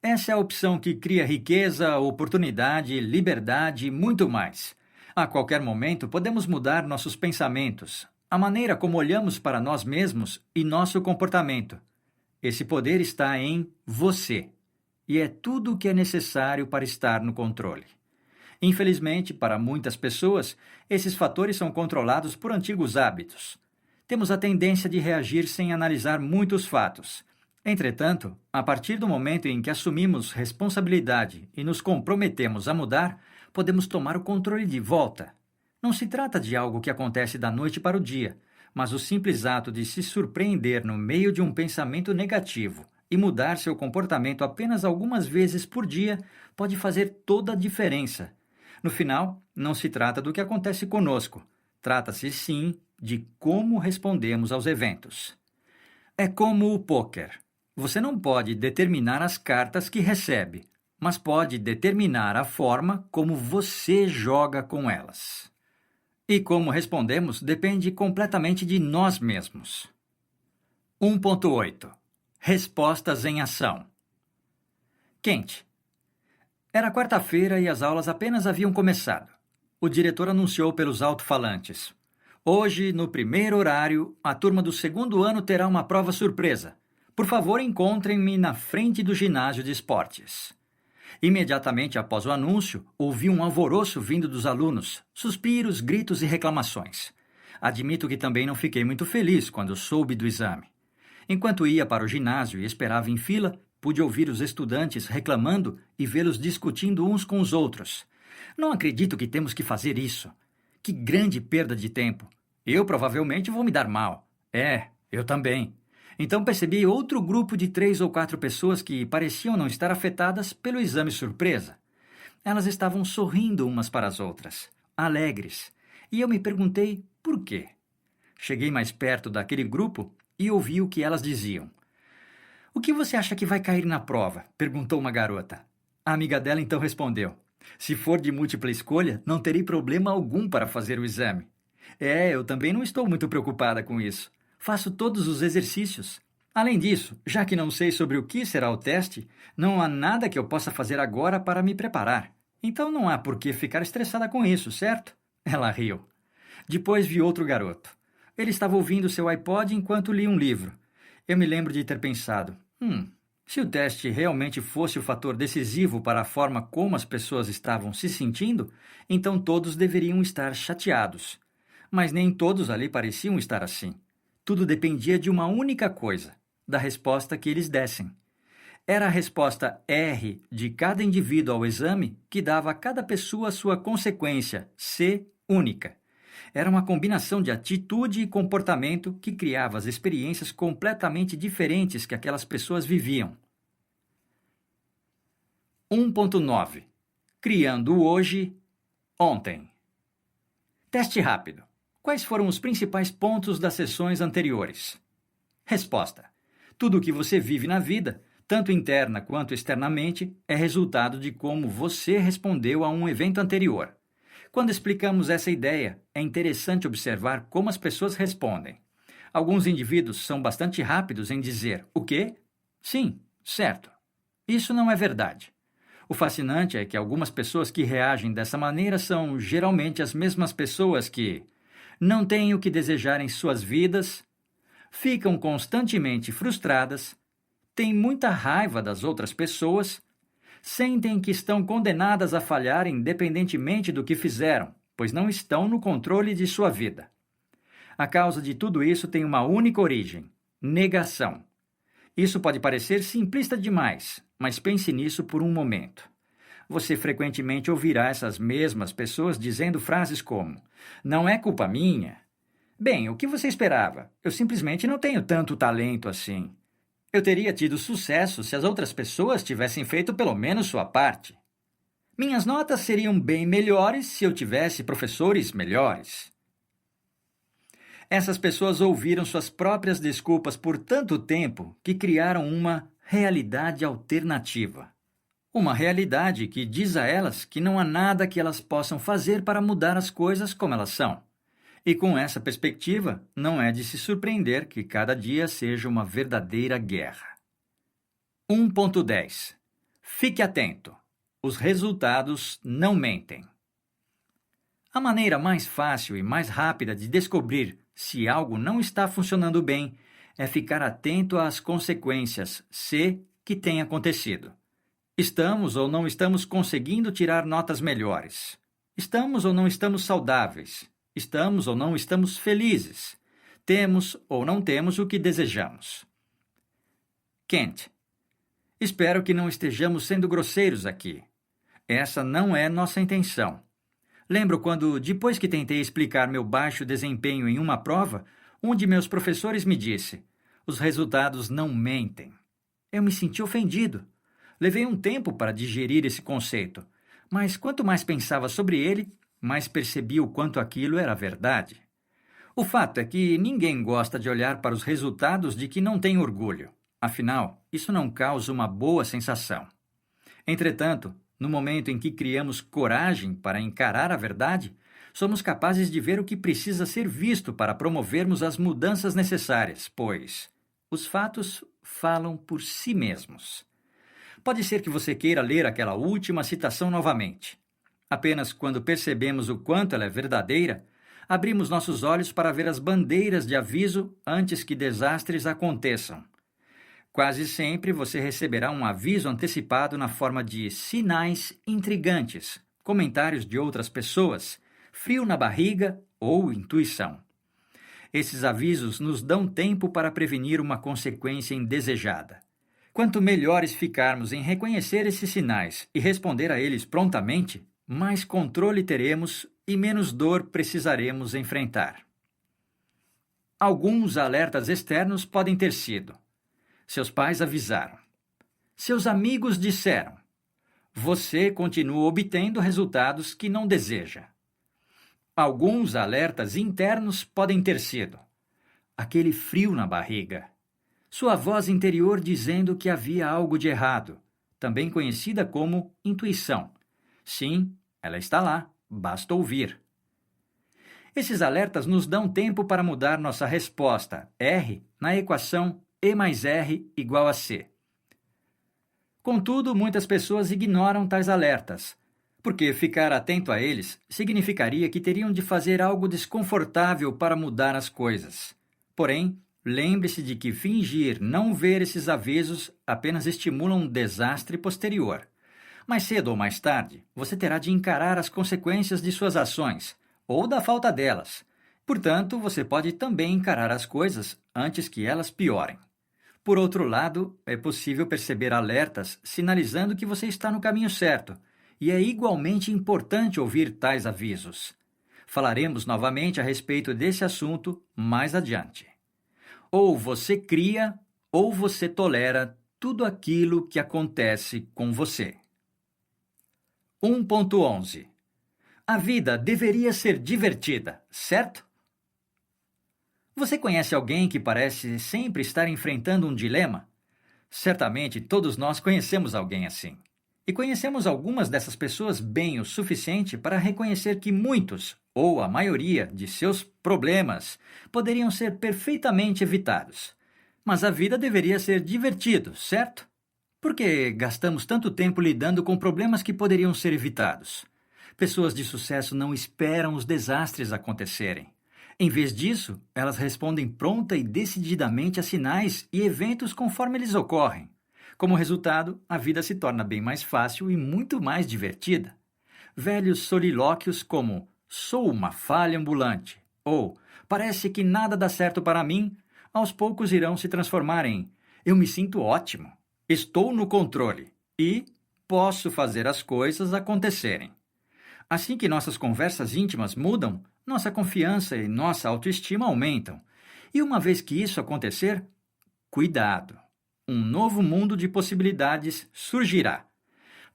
Essa é a opção que cria riqueza, oportunidade, liberdade e muito mais. A qualquer momento, podemos mudar nossos pensamentos, a maneira como olhamos para nós mesmos e nosso comportamento. Esse poder está em você, e é tudo o que é necessário para estar no controle. Infelizmente, para muitas pessoas, esses fatores são controlados por antigos hábitos. Temos a tendência de reagir sem analisar muitos fatos. Entretanto, a partir do momento em que assumimos responsabilidade e nos comprometemos a mudar, podemos tomar o controle de volta. Não se trata de algo que acontece da noite para o dia, mas o simples ato de se surpreender no meio de um pensamento negativo e mudar seu comportamento apenas algumas vezes por dia pode fazer toda a diferença. No final, não se trata do que acontece conosco. Trata-se, sim, de como respondemos aos eventos. É como o pôquer. Você não pode determinar as cartas que recebe, mas pode determinar a forma como você joga com elas. E como respondemos depende completamente de nós mesmos. 1.8. Respostas em ação. Quente. Era quarta-feira e as aulas apenas haviam começado. O diretor anunciou pelos alto-falantes: hoje, no primeiro horário, a turma do segundo ano terá uma prova surpresa. Por favor, encontrem-me na frente do ginásio de esportes. Imediatamente após o anúncio, ouvi um alvoroço vindo dos alunos, suspiros, gritos e reclamações. Admito que também não fiquei muito feliz quando soube do exame. Enquanto ia para o ginásio e esperava em fila, pude ouvir os estudantes reclamando e vê-los discutindo uns com os outros. Não acredito que temos que fazer isso. Que grande perda de tempo. Eu provavelmente vou me dar mal. Eu também. Então percebi outro grupo de 3 ou 4 pessoas que pareciam não estar afetadas pelo exame surpresa. Elas estavam sorrindo umas para as outras, alegres, e eu me perguntei por quê. Cheguei mais perto daquele grupo e ouvi o que elas diziam. "O que você acha que vai cair na prova?" perguntou uma garota. A amiga dela então respondeu: "Se for de múltipla escolha, não terei problema algum para fazer o exame." Eu também não estou muito preocupada com isso. Faço todos os exercícios. Além disso, já que não sei sobre o que será o teste, não há nada que eu possa fazer agora para me preparar. Então não há por que ficar estressada com isso, certo? Ela riu. Depois vi outro garoto. Ele estava ouvindo seu iPod enquanto lia um livro. Eu me lembro de ter pensado, se o teste realmente fosse o fator decisivo para a forma como as pessoas estavam se sentindo, então todos deveriam estar chateados. Mas nem todos ali pareciam estar assim. Tudo dependia de uma única coisa, da resposta que eles dessem. Era a resposta R de cada indivíduo ao exame que dava a cada pessoa sua consequência C única. Era uma combinação de atitude e comportamento que criava as experiências completamente diferentes que aquelas pessoas viviam. 1.9. Criando o hoje, ontem. Teste rápido. Quais foram os principais pontos das sessões anteriores? Resposta: tudo o que você vive na vida, tanto interna quanto externamente, é resultado de como você respondeu a um evento anterior. Quando explicamos essa ideia, é interessante observar como as pessoas respondem. Alguns indivíduos são bastante rápidos em dizer: o quê? Sim, certo. Isso não é verdade. O fascinante é que algumas pessoas que reagem dessa maneira são geralmente as mesmas pessoas que não têm o que desejar em suas vidas, ficam constantemente frustradas, têm muita raiva das outras pessoas, sentem que estão condenadas a falhar independentemente do que fizeram, pois não estão no controle de sua vida. A causa de tudo isso tem uma única origem: negação. Isso pode parecer simplista demais, mas pense nisso por um momento. Você frequentemente ouvirá essas mesmas pessoas dizendo frases como: "Não é culpa minha." Bem, o que você esperava? Eu simplesmente não tenho tanto talento assim. Eu teria tido sucesso se as outras pessoas tivessem feito pelo menos sua parte. Minhas notas seriam bem melhores se eu tivesse professores melhores. Essas pessoas ouviram suas próprias desculpas por tanto tempo que criaram uma realidade alternativa. Uma realidade que diz a elas que não há nada que elas possam fazer para mudar as coisas como elas são. E com essa perspectiva, não é de se surpreender que cada dia seja uma verdadeira guerra. 1.10. Fique atento. Os resultados não mentem. A maneira mais fácil e mais rápida de descobrir se algo não está funcionando bem é ficar atento às consequências, se que tem acontecido. Estamos ou não estamos conseguindo tirar notas melhores? Estamos ou não estamos saudáveis? Estamos ou não estamos felizes? Temos ou não temos o que desejamos? Kent. Espero que não estejamos sendo grosseiros aqui. Essa não é nossa intenção. Lembro quando, depois que tentei explicar meu baixo desempenho em uma prova, um de meus professores me disse: "Os resultados não mentem." Eu me senti ofendido. Levei um tempo para digerir esse conceito, mas quanto mais pensava sobre ele, mais percebi o quanto aquilo era verdade. O fato é que ninguém gosta de olhar para os resultados de que não tem orgulho. Afinal, isso não causa uma boa sensação. Entretanto, no momento em que criamos coragem para encarar a verdade, somos capazes de ver o que precisa ser visto para promovermos as mudanças necessárias, pois os fatos falam por si mesmos. Pode ser que você queira ler aquela última citação novamente. Apenas quando percebemos o quanto ela é verdadeira, abrimos nossos olhos para ver as bandeiras de aviso antes que desastres aconteçam. Quase sempre você receberá um aviso antecipado na forma de sinais intrigantes, comentários de outras pessoas, frio na barriga ou intuição. Esses avisos nos dão tempo para prevenir uma consequência indesejada. Quanto melhores ficarmos em reconhecer esses sinais e responder a eles prontamente, mais controle teremos e menos dor precisaremos enfrentar. Alguns alertas externos podem ter sido: seus pais avisaram. Seus amigos disseram. Você continua obtendo resultados que não deseja. Alguns alertas internos podem ter sido: aquele frio na barriga. Sua voz interior dizendo que havia algo de errado, também conhecida como intuição. Sim, ela está lá, basta ouvir. Esses alertas nos dão tempo para mudar nossa resposta, R, na equação E mais R igual a C. Contudo, muitas pessoas ignoram tais alertas, porque ficar atento a eles significaria que teriam de fazer algo desconfortável para mudar as coisas. Porém, lembre-se de que fingir não ver esses avisos apenas estimula um desastre posterior. Mais cedo ou mais tarde, você terá de encarar as consequências de suas ações, ou da falta delas. Portanto, você pode também encarar as coisas antes que elas piorem. Por outro lado, é possível perceber alertas sinalizando que você está no caminho certo, e é igualmente importante ouvir tais avisos. Falaremos novamente a respeito desse assunto mais adiante. Ou você cria, ou você tolera tudo aquilo que acontece com você. 1.11. A vida deveria ser divertida, certo? Você conhece alguém que parece sempre estar enfrentando um dilema? Certamente todos nós conhecemos alguém assim. E conhecemos algumas dessas pessoas bem o suficiente para reconhecer que muitos, ou a maioria, de seus problemas poderiam ser perfeitamente evitados. Mas a vida deveria ser divertida, certo? Por que gastamos tanto tempo lidando com problemas que poderiam ser evitados? Pessoas de sucesso não esperam os desastres acontecerem. Em vez disso, elas respondem pronta e decididamente a sinais e eventos conforme eles ocorrem. Como resultado, a vida se torna bem mais fácil e muito mais divertida. Velhos solilóquios como "sou uma falha ambulante" ou "parece que nada dá certo para mim", aos poucos irão se transformar em "eu me sinto ótimo", "estou no controle" e "posso fazer as coisas acontecerem". Assim que nossas conversas íntimas mudam, nossa confiança e nossa autoestima aumentam. E uma vez que isso acontecer, cuidado! Um novo mundo de possibilidades surgirá.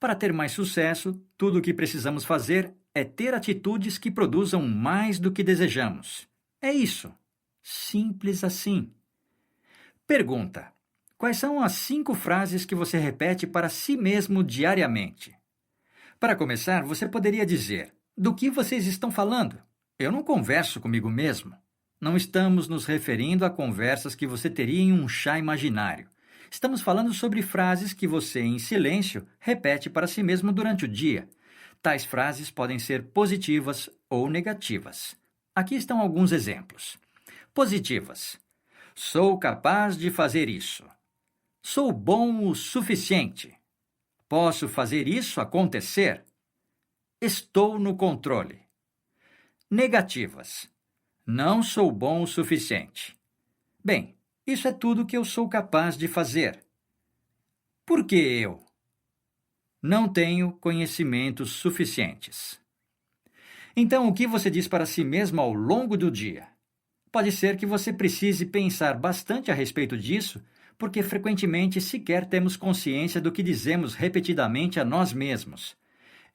Para ter mais sucesso, tudo o que precisamos fazer é ter atitudes que produzam mais do que desejamos. É isso. Simples assim. Pergunta: quais são as 5 frases que você repete para si mesmo diariamente? Para começar, você poderia dizer: do que vocês estão falando? Eu não converso comigo mesmo. Não estamos nos referindo a conversas que você teria em um chá imaginário. Estamos falando sobre frases que você, em silêncio, repete para si mesmo durante o dia. Tais frases podem ser positivas ou negativas. Aqui estão alguns exemplos. Positivas: sou capaz de fazer isso. Sou bom o suficiente. Posso fazer isso acontecer. Estou no controle. Negativas: não sou bom o suficiente. Bem, isso é tudo que eu sou capaz de fazer. Por que eu? Não tenho conhecimentos suficientes. Então, o que você diz para si mesmo ao longo do dia? Pode ser que você precise pensar bastante a respeito disso, porque frequentemente sequer temos consciência do que dizemos repetidamente a nós mesmos.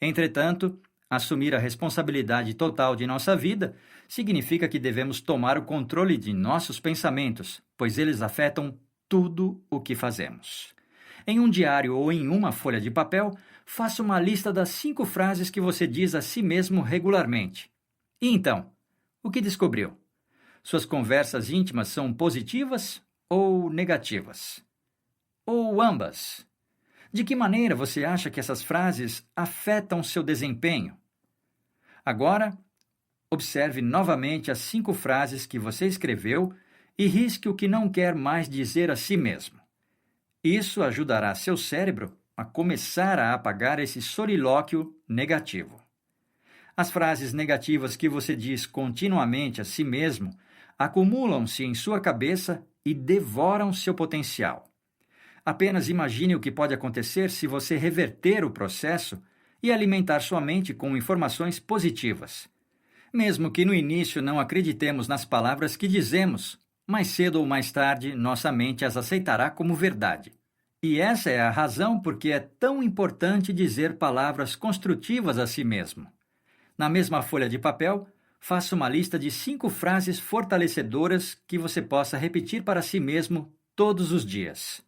Entretanto, assumir a responsabilidade total de nossa vida significa que devemos tomar o controle de nossos pensamentos, pois eles afetam tudo o que fazemos. Em um diário ou em uma folha de papel, faça uma lista das 5 frases que você diz a si mesmo regularmente. E então, o que descobriu? Suas conversas íntimas são positivas ou negativas? Ou ambas? De que maneira você acha que essas frases afetam seu desempenho? Agora, observe novamente as 5 frases que você escreveu e risque o que não quer mais dizer a si mesmo. Isso ajudará seu cérebro a começar a apagar esse solilóquio negativo. As frases negativas que você diz continuamente a si mesmo acumulam-se em sua cabeça e devoram seu potencial. Apenas imagine o que pode acontecer se você reverter o processo e alimentar sua mente com informações positivas. Mesmo que no início não acreditemos nas palavras que dizemos, mais cedo ou mais tarde nossa mente as aceitará como verdade. E essa é a razão por que é tão importante dizer palavras construtivas a si mesmo. Na mesma folha de papel, faça uma lista de 5 frases fortalecedoras que você possa repetir para si mesmo todos os dias.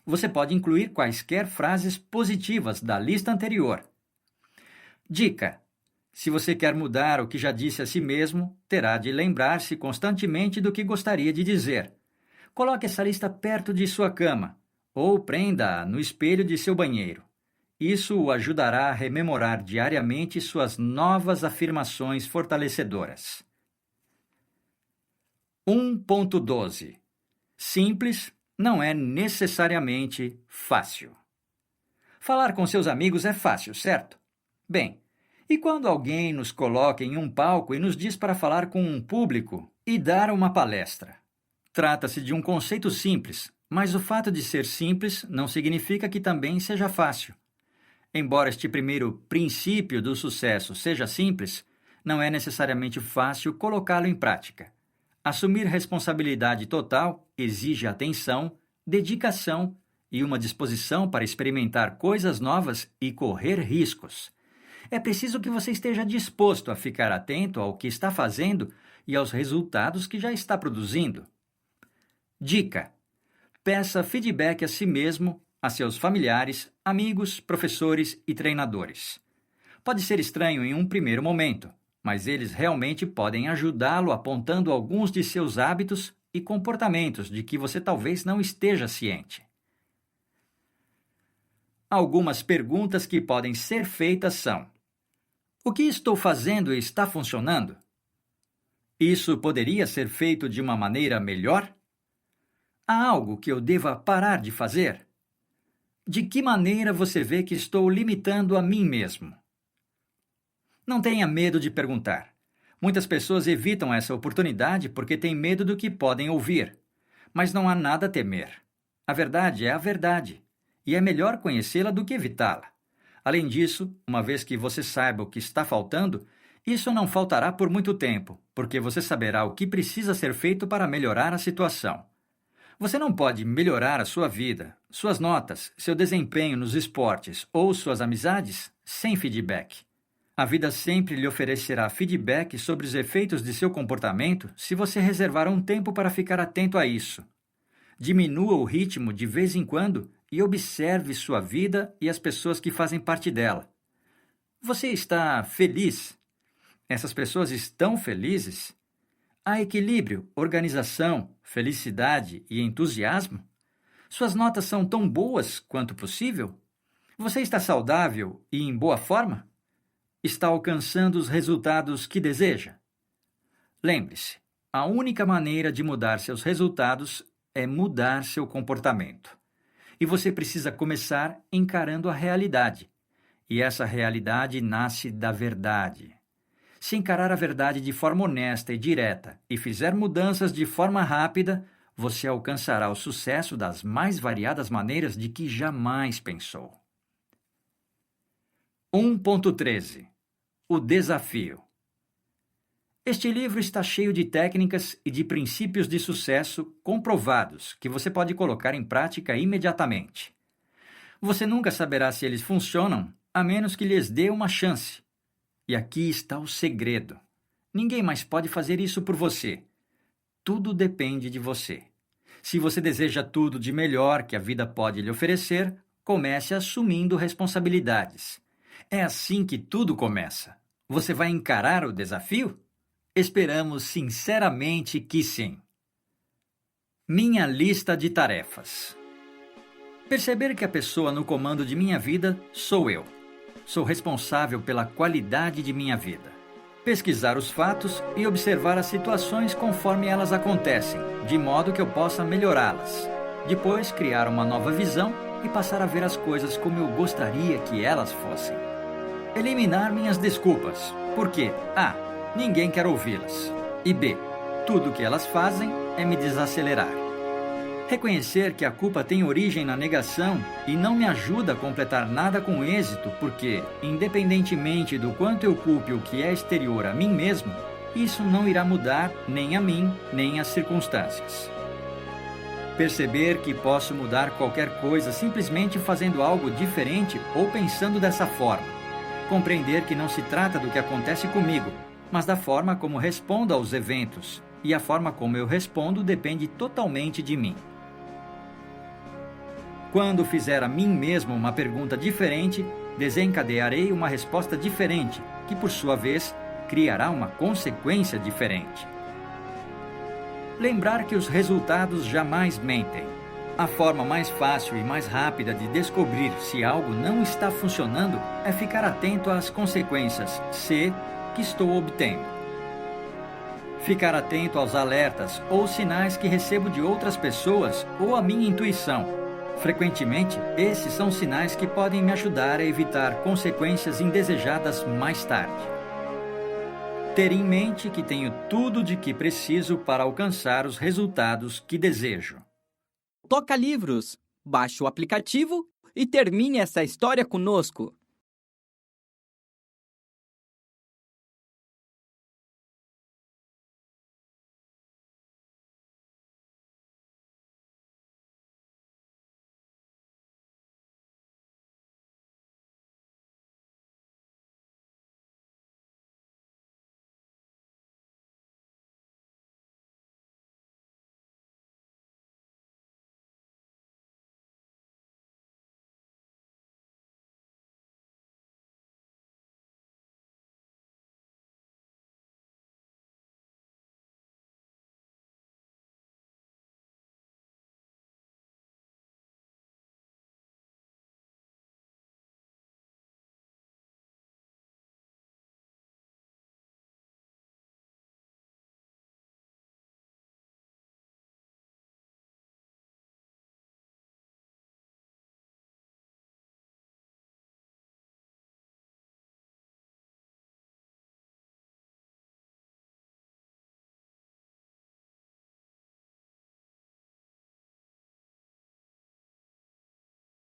Você pode incluir quaisquer frases positivas da lista anterior. Dica: se você quer mudar o que já disse a si mesmo, terá de lembrar-se constantemente do que gostaria de dizer. Coloque essa lista perto de sua cama ou prenda-a no espelho de seu banheiro. Isso o ajudará a rememorar diariamente suas novas afirmações fortalecedoras. 1.12. Simples não é necessariamente fácil. Falar com seus amigos é fácil, certo? Bem, e quando alguém nos coloca em um palco e nos diz para falar com um público e dar uma palestra? Trata-se de um conceito simples, mas o fato de ser simples não significa que também seja fácil. Embora este primeiro princípio do sucesso seja simples, não é necessariamente fácil colocá-lo em prática. Assumir responsabilidade total exige atenção, dedicação e uma disposição para experimentar coisas novas e correr riscos. É preciso que você esteja disposto a ficar atento ao que está fazendo e aos resultados que já está produzindo. Dica: peça feedback a si mesmo, a seus familiares, amigos, professores e treinadores. Pode ser estranho em um primeiro momento, mas eles realmente podem ajudá-lo apontando alguns de seus hábitos e comportamentos de que você talvez não esteja ciente. Algumas perguntas que podem ser feitas são: o que estou fazendo está funcionando? Isso poderia ser feito de uma maneira melhor? Há algo que eu deva parar de fazer? De que maneira você vê que estou limitando a mim mesmo? Não tenha medo de perguntar. Muitas pessoas evitam essa oportunidade porque têm medo do que podem ouvir. Mas não há nada a temer. A verdade é a verdade, e é melhor conhecê-la do que evitá-la. Além disso, uma vez que você saiba o que está faltando, isso não faltará por muito tempo, porque você saberá o que precisa ser feito para melhorar a situação. Você não pode melhorar a sua vida, suas notas, seu desempenho nos esportes ou suas amizades sem feedback. A vida sempre lhe oferecerá feedback sobre os efeitos de seu comportamento se você reservar um tempo para ficar atento a isso. Diminua o ritmo de vez em quando e observe sua vida e as pessoas que fazem parte dela. Você está feliz? Essas pessoas estão felizes? Há equilíbrio, organização, felicidade e entusiasmo? Suas notas são tão boas quanto possível? Você está saudável e em boa forma? Está alcançando os resultados que deseja? Lembre-se, a única maneira de mudar seus resultados é mudar seu comportamento. E você precisa começar encarando a realidade. E essa realidade nasce da verdade. Se encarar a verdade de forma honesta e direta e fizer mudanças de forma rápida, você alcançará o sucesso das mais variadas maneiras de que jamais pensou. 1.13 O desafio. Este livro está cheio de técnicas e de princípios de sucesso comprovados que você pode colocar em prática imediatamente. Você nunca saberá se eles funcionam a menos que lhes dê uma chance. E aqui está o segredo. Ninguém mais pode fazer isso por você. Tudo depende de você. Se você deseja tudo de melhor que a vida pode lhe oferecer, comece assumindo responsabilidades. É assim que tudo começa. Você vai encarar o desafio? Esperamos sinceramente que sim. Minha lista de tarefas. Perceber que a pessoa no comando de minha vida sou eu. Sou responsável pela qualidade de minha vida. Pesquisar os fatos e observar as situações conforme elas acontecem, de modo que eu possa melhorá-las. Depois, criar uma nova visão e passar a ver as coisas como eu gostaria que elas fossem. Eliminar minhas desculpas, porque A. Ninguém quer ouvi-las. E B. Tudo o que elas fazem é me desacelerar. Reconhecer que a culpa tem origem na negação e não me ajuda a completar nada com êxito, porque, independentemente do quanto eu culpe o que é exterior a mim mesmo, isso não irá mudar nem a mim, nem as circunstâncias. Perceber que posso mudar qualquer coisa simplesmente fazendo algo diferente ou pensando dessa forma. Compreender que não se trata do que acontece comigo, mas da forma como respondo aos eventos, e a forma como eu respondo depende totalmente de mim. Quando fizer a mim mesmo uma pergunta diferente, desencadearei uma resposta diferente, que por sua vez criará uma consequência diferente. Lembrar que os resultados jamais mentem. A forma mais fácil e mais rápida de descobrir se algo não está funcionando é ficar atento às consequências C que estou obtendo. Ficar atento aos alertas ou sinais que recebo de outras pessoas ou à minha intuição. Frequentemente, esses são sinais que podem me ajudar a evitar consequências indesejadas mais tarde. Ter em mente que tenho tudo de que preciso para alcançar os resultados que desejo. Toca Livros. Baixe o aplicativo e termine essa história conosco.